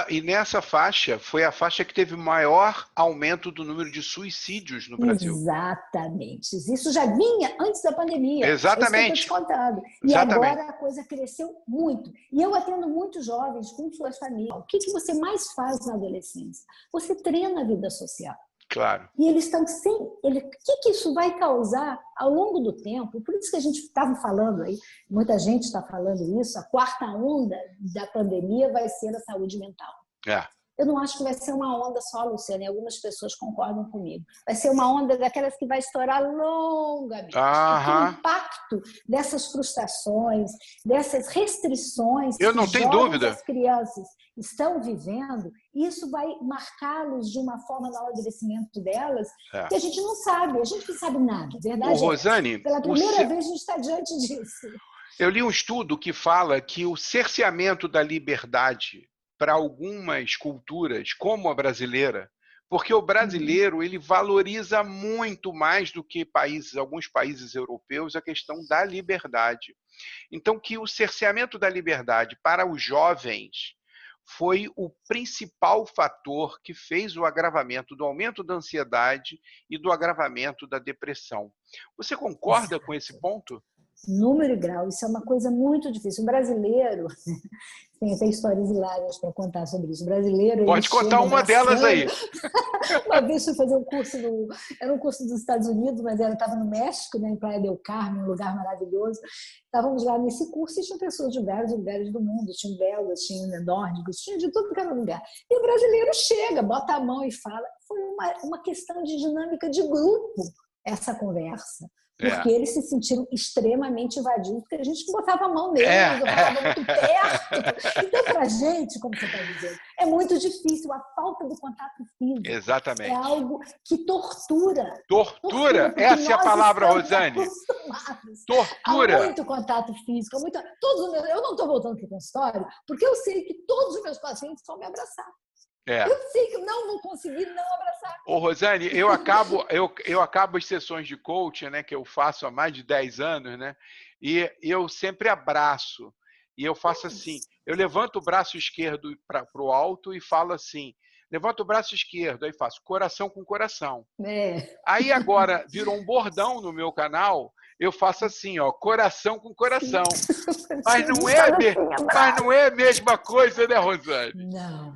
E nessa faixa, foi a faixa que teve maior aumento do número de suicídios no Brasil. Exatamente. Isso já vinha antes da pandemia. Exatamente. É isso que eu estou te contando. E agora a coisa cresceu muito. E eu atendo muitos jovens com suas famílias. O que você mais faz na adolescência? Você treina a vida social. Claro. E eles estão sem... O que isso vai causar ao longo do tempo? Por isso que a gente estava falando aí, muita gente está falando isso, a quarta onda da pandemia vai ser a saúde mental. Eu não acho que vai ser uma onda só, Luciana, e algumas pessoas concordam comigo. Vai ser uma onda daquelas que vai estourar longamente. Porque o impacto dessas frustrações, dessas restrições que os jovens e as crianças estão vivendo, isso vai marcá-los de uma forma no amadurecimento delas que a gente não sabe. A gente não sabe nada, verdade? Rosane, pela primeira vez a gente está diante disso. Eu li um estudo que fala que o cerceamento da liberdade para algumas culturas, como a brasileira, Porque o brasileiro ele valoriza muito mais do que alguns países europeus, a questão da liberdade. Então, que o cerceamento da liberdade para os jovens foi o principal fator que fez o agravamento do aumento da ansiedade e do agravamento da depressão. Você concorda com esse ponto? Número e grau, isso é uma coisa muito difícil. O brasileiro, tem até histórias hilárias para contar sobre isso. O brasileiro, pode contar uma delas aí. Uma vez fui fazer um curso, era um curso dos Estados Unidos, mas estava no México, né, em Praia del Carmen, um lugar maravilhoso. Estávamos lá nesse curso e tinha pessoas de vários lugares do mundo, tinha belgas, tinha nórdicos, tinha de tudo que era lugar. E o brasileiro chega, bota a mão e fala. Foi uma questão de dinâmica de grupo, essa conversa. Porque eles se sentiram extremamente invadidos, porque a gente botava a mão neles, eu falava muito perto. Então, para a gente, como você está dizendo, é muito difícil. A falta do contato físico Exatamente. É algo que tortura. Tortura? Essa é a palavra, Rosane. Tortura. Há muito contato físico. Eu não estou voltando para o consultório, porque eu sei que todos os meus pacientes vão me abraçar. Eu sei que eu não vou conseguir não abraçar. Ô, Rosane, eu acabo as sessões de coaching, né, que eu faço há mais de 10 anos, né, e eu sempre abraço. E eu faço assim, eu levanto o braço esquerdo para o alto e falo assim, levanto o braço esquerdo, aí faço coração com coração. Aí agora virou um bordão no meu canal, eu faço assim, ó, coração com coração. Mas não é a mesma coisa, né, Rosane?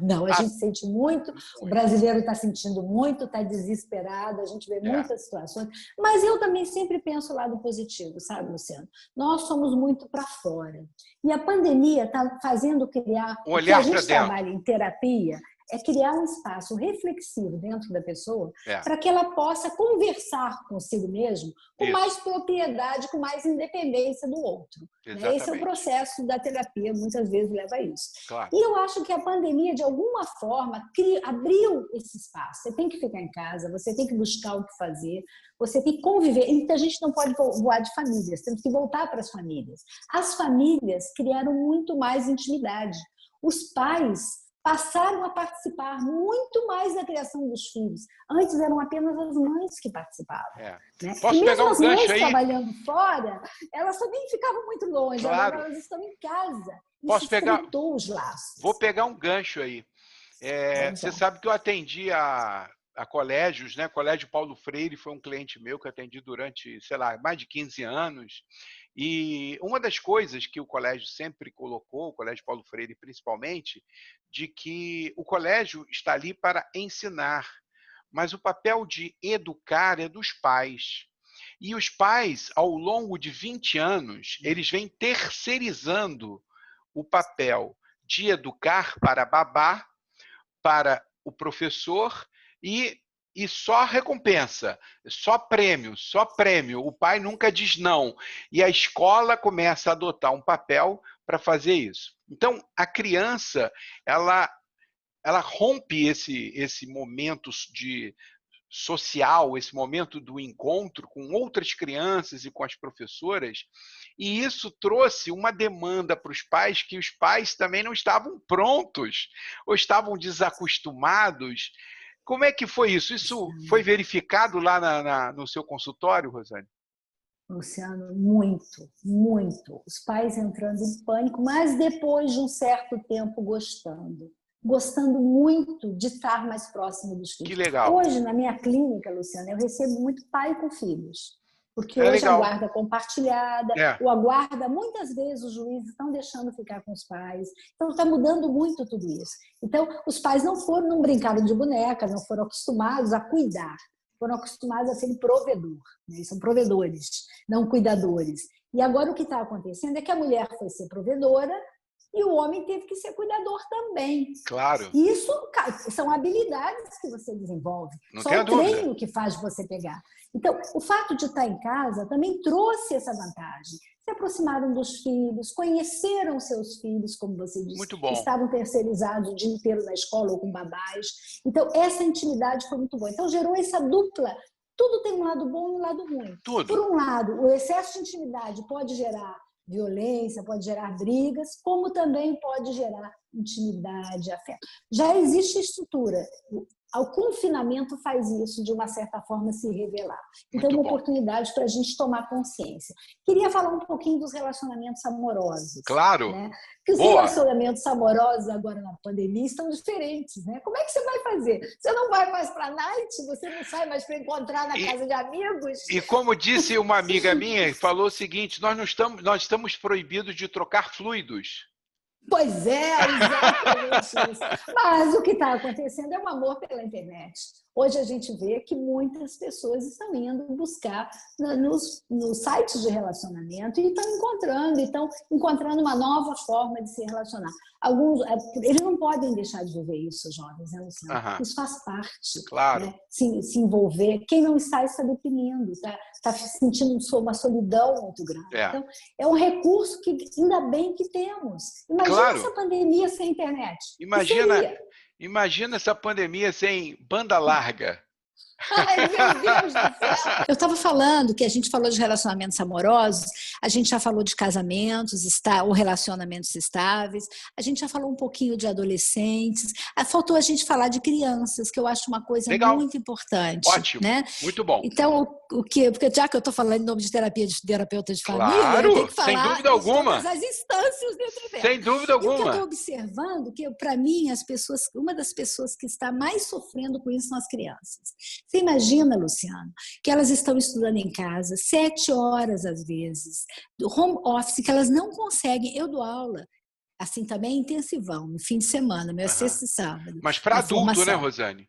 Não, a gente sente muito, o brasileiro está sentindo muito, está desesperado, a gente vê muitas situações, mas eu também sempre penso o lado positivo, sabe, Luciano? Nós somos muito para fora. E a pandemia está fazendo criar, o que a gente trabalha em terapia, é criar um espaço reflexivo dentro da pessoa para que ela possa conversar consigo mesmo com mais propriedade, com mais independência do outro. Esse é o processo da terapia, muitas vezes leva a isso. Claro. E eu acho que a pandemia, de alguma forma, abriu esse espaço. Você tem que ficar em casa, você tem que buscar o que fazer, você tem que conviver. E a gente não pode voar de famílias, temos que voltar para as famílias. As famílias criaram muito mais intimidade. Os pais passaram a participar muito mais da criação dos filhos. Antes eram apenas as mães que participavam. Né? Posso pegar um gancho aí? Trabalhando fora, elas também ficavam muito longe. Claro. Agora elas estão em casa. Posso pegar? Os laços. Vou pegar um gancho aí. Você sabe que eu atendi a colégios, né? Colégio Paulo Freire foi um cliente meu que eu atendi durante, sei lá, mais de 15 anos. E uma das coisas que o colégio sempre colocou, o Colégio Paulo Freire principalmente, de que o colégio está ali para ensinar, mas o papel de educar é dos pais. E os pais, ao longo de 20 anos, eles vêm terceirizando o papel de educar para a babá, para o professor e só recompensa, só prêmio. O pai nunca diz não. E a escola começa a adotar um papel para fazer isso. Então, a criança, ela rompe esse momento social, esse momento do encontro com outras crianças e com as professoras, e isso trouxe uma demanda para os pais que os pais também não estavam prontos ou estavam desacostumados. Como é que foi isso? Isso foi verificado lá no seu consultório, Rosane? Luciano, muito, muito. Os pais entrando em pânico, mas depois de um certo tempo gostando muito de estar mais próximo dos filhos. Que legal. Hoje, na minha clínica, Luciana, eu recebo muito pai com filhos. Porque hoje legal. A guarda compartilhada, ou a guarda, muitas vezes os juízes estão deixando ficar com os pais. Então, está mudando muito tudo isso. Então, os pais não brincaram de boneca, não foram acostumados a cuidar. Foram acostumados a serem provedor. Né? São provedores, não cuidadores. E agora o que está acontecendo é que a mulher foi ser provedora e o homem teve que ser cuidador também. Claro. Isso são habilidades que você desenvolve. Não Só tem o a dúvida. treino que faz você pegar. Então, o fato de estar em casa também trouxe essa vantagem. Se aproximaram dos filhos, conheceram seus filhos, como você disse. Muito bom. Estavam terceirizados o dia inteiro na escola ou com babás. Então, essa intimidade foi muito boa. Então, gerou essa dupla. Tudo tem um lado bom e um lado ruim. Tudo. Por um lado, o excesso de intimidade pode gerar violência, pode gerar brigas, como também pode gerar intimidade, afeto. Já existe estrutura. O confinamento faz isso, de uma certa forma, se revelar. Então, é uma oportunidade para a gente tomar consciência. Queria falar um pouquinho dos relacionamentos amorosos. Claro. Né? Porque os relacionamentos amorosos agora na pandemia estão diferentes. Né? Como é que você vai fazer? Você não vai mais para a night? Você não sai mais para encontrar na casa de amigos? E como disse uma amiga minha, falou o seguinte, nós estamos proibidos de trocar fluidos. Pois é, exatamente isso. Mas o que está acontecendo é um amor pela internet. Hoje a gente vê que muitas pessoas estão indo buscar nos sites de relacionamento e estão encontrando uma nova forma de se relacionar. Eles não podem deixar de viver isso, jovens, né, Luciano? Isso faz parte. Claro. Né? Se envolver. Quem não está deprimindo, está sentindo uma solidão muito grande. Então, é um recurso que ainda bem que temos. Imagina essa pandemia sem internet. Imagina essa pandemia sem banda larga. Ai, meu Deus do céu! Eu estava falando que a gente falou de relacionamentos amorosos, a gente já falou de casamentos ou relacionamentos estáveis, a gente já falou um pouquinho de adolescentes, faltou a gente falar de crianças, que eu acho uma coisa muito importante. Ótimo, né? Muito bom. Então, porque já que eu estou falando em nome de terapia de terapeuta de família, claro, eu tenho que falar sem dúvida alguma. todas as instâncias dentro dela. Sem dúvida alguma. E o que eu estou observando, que para mim, uma das pessoas que está mais sofrendo com isso são as crianças. Você imagina, Luciano, que elas estão estudando em casa 7 horas, às vezes, do home office, que elas não conseguem. Eu dou aula, assim também, intensivão, no fim de semana, meu sexta e sábado. Mas para adulto, né, Rosane?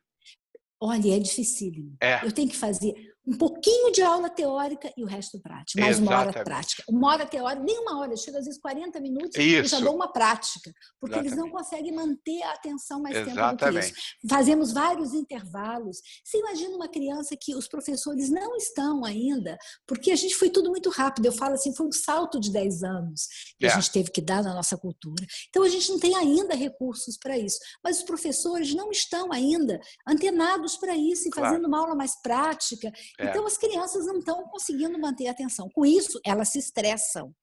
Olha, é dificílimo. Eu tenho que fazer um pouquinho de aula teórica e o resto prático. Mais uma hora prática. Uma hora teórica, nem uma hora, eu chego às vezes 40 minutos e já dou uma prática. Porque eles não conseguem manter a atenção mais tempo do que isso. Fazemos vários intervalos. Você imagina uma criança que os professores não estão ainda, porque a gente foi tudo muito rápido. Eu falo assim, foi um salto de 10 anos que a gente teve que dar na nossa cultura. Então, a gente não tem ainda recursos para isso. Mas os professores não estão ainda antenados para isso e fazendo uma aula mais prática. Então, as crianças não estão conseguindo manter a atenção. Com isso, elas se estressam.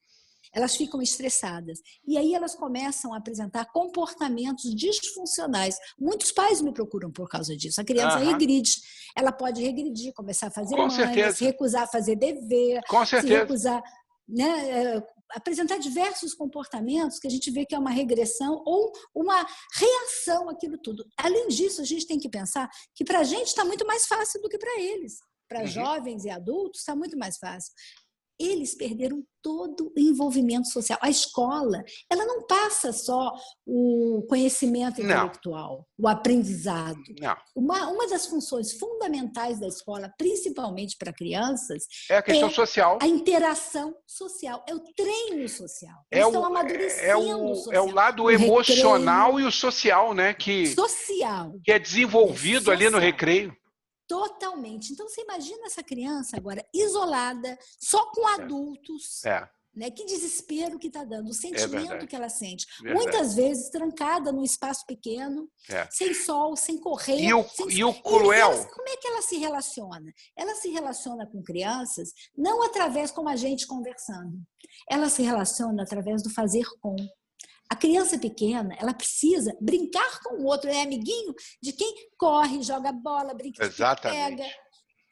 Elas ficam estressadas. E aí elas começam a apresentar comportamentos disfuncionais. Muitos pais me procuram por causa disso. A criança regride. Ela pode regredir, começar a fazer se recusar a fazer dever, se recusar, né, apresentar diversos comportamentos que a gente vê que é uma regressão ou uma reação àquilo tudo. Além disso, a gente tem que pensar que para a gente está muito mais fácil do que para eles. Para jovens e adultos está muito mais fácil. Eles perderam todo o envolvimento social. A escola, ela não passa só o conhecimento intelectual, o aprendizado. Uma das funções fundamentais da escola, principalmente para crianças, é a questão social. A interação social, é o treino social. Eles estão amadurecendo o social. É o lado emocional e o social, né? Que é desenvolvido ali no recreio. Totalmente. Então, você imagina essa criança agora isolada, só com adultos. Né? Que desespero que está dando, o sentimento que ela sente. Muitas vezes trancada num espaço pequeno, sem sol, sem correr. E o cruel. Como é que ela se relaciona? Ela se relaciona com crianças não através como a gente conversando. Ela se relaciona através do fazer com. A criança pequena, ela precisa brincar com o outro, é amiguinho de quem corre, joga bola, brinca, pega.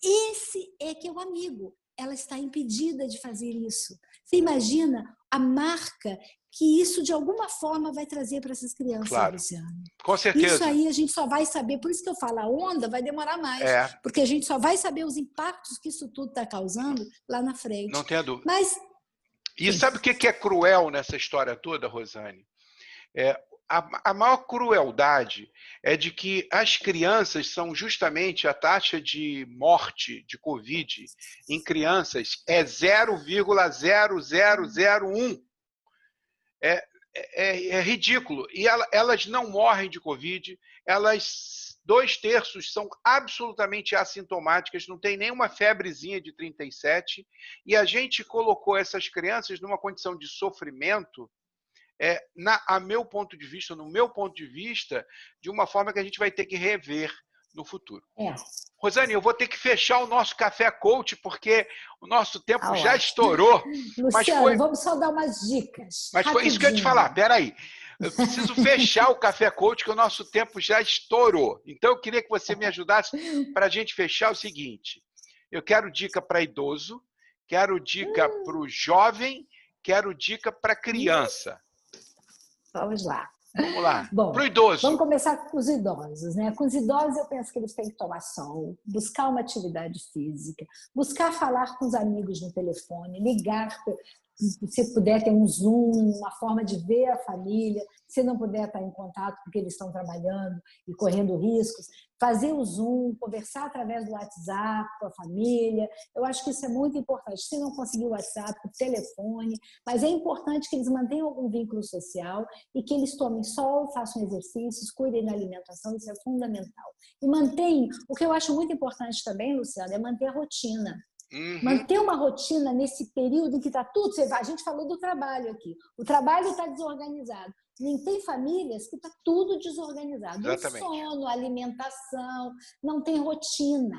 Esse é que é o amigo. Ela está impedida de fazer isso. Você imagina a marca que isso, de alguma forma, vai trazer para essas crianças, Luciano? Com certeza. Isso aí a gente só vai saber, por isso que eu falo, a onda vai demorar mais, porque a gente só vai saber os impactos que isso tudo está causando lá na frente. Não tenha dúvida. Mas... E sabe o que é cruel nessa história toda, Rosane? A maior crueldade é de que as crianças são justamente a taxa de morte de Covid em crianças é 0,0001. É ridículo. E elas não morrem de Covid, 2/3 são absolutamente assintomáticas, não tem nenhuma febrezinha de 37, e a gente colocou essas crianças numa condição de sofrimento, no meu ponto de vista, de uma forma que a gente vai ter que rever no futuro. Rosane, eu vou ter que fechar o nosso Café Coach, porque o nosso tempo já estourou. Luciano, vamos só dar umas dicas. Mas foi isso que eu ia te falar, peraí. Eu preciso fechar o Café Coach, que o nosso tempo já estourou. Então, eu queria que você me ajudasse para a gente fechar o seguinte. Eu quero dica para idoso, quero dica para o jovem, quero dica para criança. Vamos lá. Vamos lá. Bom, para o idoso. vamos começar com os idosos, né? Com os idosos, eu penso que eles têm que tomar sol, buscar uma atividade física, buscar falar com os amigos no telefone, ligar, se puder ter um Zoom, uma forma de ver a família, se não puder estar em contato porque eles estão trabalhando e correndo riscos, fazer o Zoom, conversar através do WhatsApp com a família. Eu acho que isso é muito importante. Se não conseguir o WhatsApp, o telefone, mas é importante que eles mantenham algum vínculo social e que eles tomem sol, façam exercícios, cuidem da alimentação, isso é fundamental. E mantenham, o que eu acho muito importante também, Luciano, é manter a rotina. Manter uma rotina nesse período em que está tudo... A gente falou do trabalho aqui. O trabalho está desorganizado. Tem famílias que está tudo desorganizado. Exatamente. O sono, a alimentação, não tem rotina.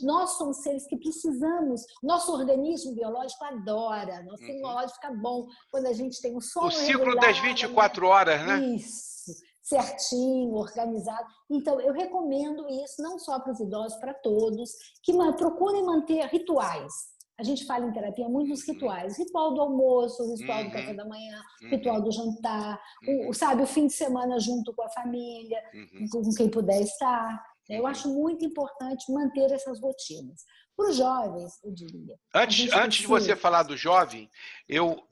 Nós somos seres que precisamos, nosso organismo biológico adora, nosso biológico fica bom quando a gente tem um sono regular. O ciclo regular, das 24 horas, né? Isso, certinho, organizado. Então, eu recomendo isso não só para os idosos, para todos, que procurem manter rituais. A gente fala em terapia muito dos rituais. Ritual do almoço, ritual do café da manhã, ritual do jantar, o fim de semana junto com a família, com quem puder estar. Eu acho muito importante manter essas rotinas. Para os jovens, eu diria. Antes de você falar do jovem, eu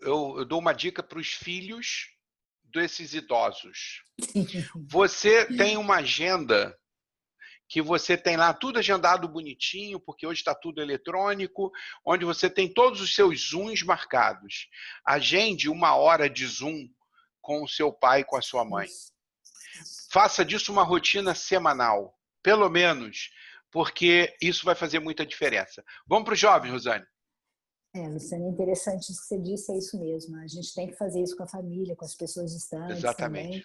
dou uma dica para os filhos desses idosos. Você tem uma agenda que você tem lá tudo agendado bonitinho, porque hoje está tudo eletrônico, onde você tem todos os seus Zooms marcados. Agende 1 hora de Zoom com o seu pai e com a sua mãe. Faça disso uma rotina semanal, pelo menos, porque isso vai fazer muita diferença. Vamos para os jovens, Rosane. Luciana, é interessante isso que você disse, é isso mesmo. A gente tem que fazer isso com a família, com as pessoas distantes. Exatamente. Também.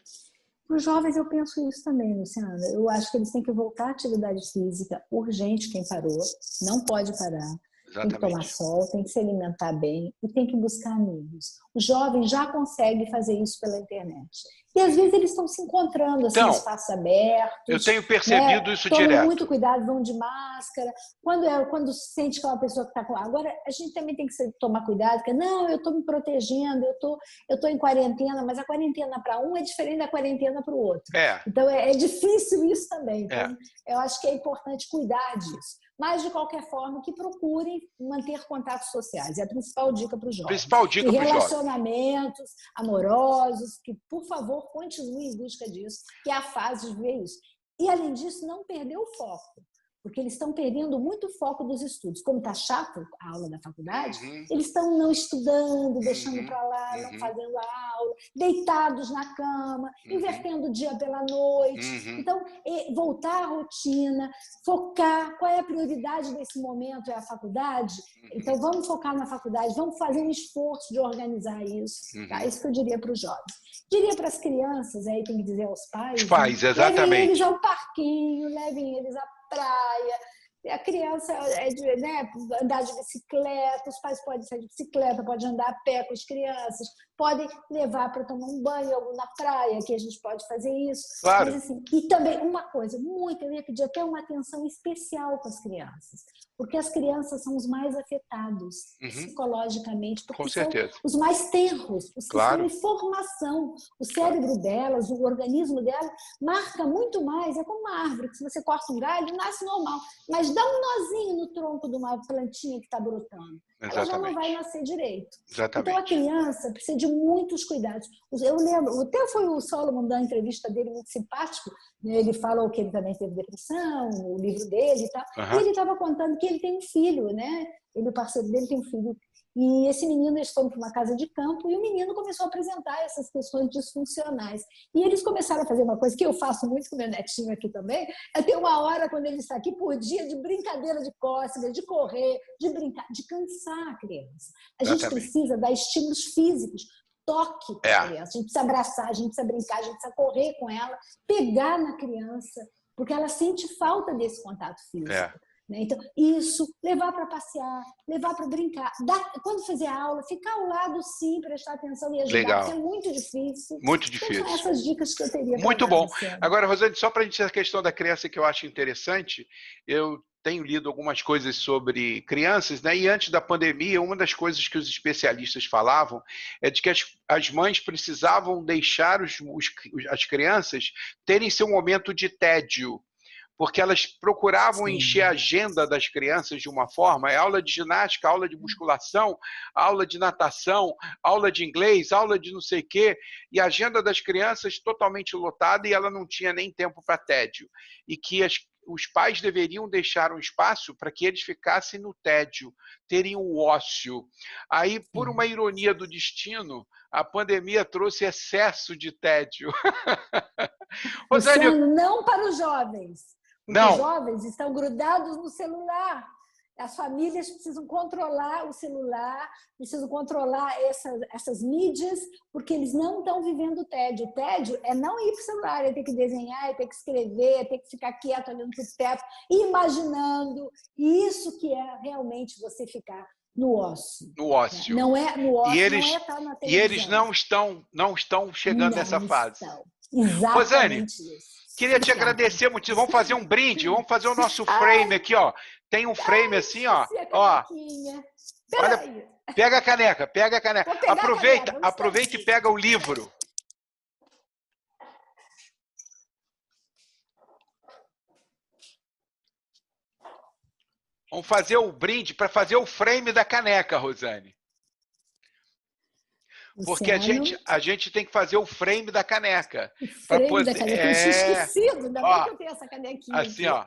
Para os jovens, eu penso isso também, Luciana. Eu acho que eles têm que voltar à atividade física urgente, quem parou. Não pode parar. Exatamente. Tem que tomar sol, tem que se alimentar bem e tem que buscar amigos. Os jovens já conseguem fazer isso pela internet. E às vezes eles estão se encontrando assim, em espaços abertos. Eu tenho percebido isso direto. Tomem muito cuidado, vão de máscara. Quando sente que é uma pessoa que está com... Agora, a gente também tem que tomar cuidado, porque não, eu estou me protegendo, eu estou em quarentena, mas a quarentena para um é diferente da quarentena para o outro. Então, é difícil isso também. Então, eu acho que é importante cuidar disso. Mas, de qualquer forma, que procurem manter contatos sociais. É a principal dica para os jovens. Principal dica para os jovens. Relacionamentos amorosos, que, por favor, continuem em busca disso, que é a fase de ver isso. E, além disso, não perder o foco. Porque eles estão perdendo muito o foco dos estudos. Como está chato a aula da faculdade, eles estão não estudando, deixando para lá, não fazendo a aula, deitados na cama, invertendo o dia pela noite. Então, voltar à rotina, focar. Qual é a prioridade desse momento? É a faculdade? Então, vamos focar na faculdade, vamos fazer um esforço de organizar isso. Tá? Isso que eu diria para os jovens. Diria para as crianças, aí tem que dizer aos pais. Os pais, né? exatamente. Levem eles ao parquinho, levem eles à praia. A criança andar de bicicleta, os pais podem sair de bicicleta, podem andar a pé com as crianças, podem levar para tomar um banho na praia, que a gente pode fazer isso. Claro. Mas, assim, e também uma coisa, eu ia pedir até uma atenção especial com as crianças, porque as crianças são os mais afetados psicologicamente, porque são os mais tenros, os que estão em formação. O cérebro delas, o organismo delas, marca muito mais. É como uma árvore, que se você corta um galho, nasce normal, mas dá um nozinho no tronco de uma plantinha que está brotando. Ela já não vai nascer direito. Exatamente. Então, a criança precisa de muitos cuidados. Eu lembro, até foi o Solomon da entrevista dele, muito simpático, né? Ele falou que ele também teve depressão, o livro dele e tal. E ele estava contando que ele tem um filho, né? O parceiro dele tem um filho. E esse menino, eles foram para uma casa de campo e o menino começou a apresentar essas questões disfuncionais. E eles começaram a fazer uma coisa que eu faço muito com meu netinho aqui também, é ter uma hora, quando ele está aqui, por dia, de brincadeira de cócega, de correr, de brincar, de cansar a criança. A gente precisa dar estímulos físicos, toque para a criança. A gente precisa abraçar, a gente precisa brincar, a gente precisa correr com ela, pegar na criança, porque ela sente falta desse contato físico. Né? Então, isso, levar para passear, levar para brincar. Quando fazer aula, ficar ao lado, sim, prestar atenção e ajudar, porque é Legal. muito difícil. Muito Então, são difícil. essas dicas que eu teria para Muito dar, bom. Luciano. Agora, Rosane, só para a gente ter a questão da criança que eu acho interessante, eu tenho lido algumas coisas sobre crianças, né? E antes da pandemia, uma das coisas que os especialistas falavam é de que as mães precisavam deixar as crianças terem seu momento de tédio, porque elas procuravam encher a agenda das crianças de uma forma, aula de ginástica, aula de musculação, aula de natação, aula de inglês, aula de não sei o quê, e a agenda das crianças totalmente lotada e ela não tinha nem tempo para tédio. E que os pais deveriam deixar um espaço para que eles ficassem no tédio, terem o ócio. Aí, por uma ironia do destino, a pandemia trouxe excesso de tédio. Rosane, Luciano, não para os jovens. Porque não. Os jovens estão grudados no celular. As famílias precisam controlar o celular, precisam controlar essas mídias, porque eles não estão vivendo o tédio. O tédio é não ir para o celular, é ter que desenhar, é ter que escrever, é ter que ficar quieto olhando para o teto, imaginando. E isso que é realmente você ficar no ócio. No ócio. Não é no ócio, eles, não é estar na televisão. E eles não estão chegando nessa fase. Exatamente Rosane, isso. Queria te agradecer muito. Vamos fazer um brinde, vamos fazer o nosso frame aqui, ó. Tem um frame assim, ó. Olha, pega a caneca, pega a caneca. Aproveita e pega o livro. Vamos fazer o brinde para fazer o frame da caneca, Rosane. Porque a gente tem que fazer o frame da caneca. O frame da caneca, eu tinha esquecido, ainda bem que eu tenho essa canequinha assim, aqui. Ó.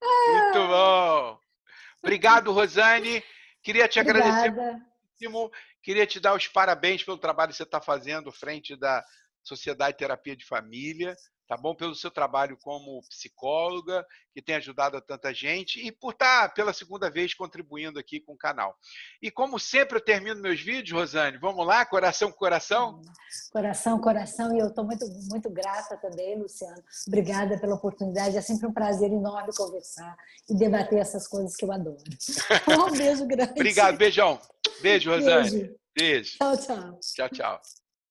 Muito bom. Obrigado, Rosane. Queria te agradecer muitíssimo. Queria te dar os parabéns pelo trabalho que você está fazendo frente da Sociedade de Terapia de Família, tá bom? Pelo seu trabalho como psicóloga, que tem ajudado a tanta gente, e por estar pela segunda vez contribuindo aqui com o canal. E como sempre eu termino meus vídeos, Rosane, vamos lá? Coração com coração? Coração, coração, e eu estou muito, muito grata também, Luciano. Obrigada pela oportunidade, é sempre um prazer enorme conversar e debater essas coisas que eu adoro. Um beijo grande. Obrigado, beijão. Beijo, Rosane. Beijo. Tchau, tchau. Tchau, tchau.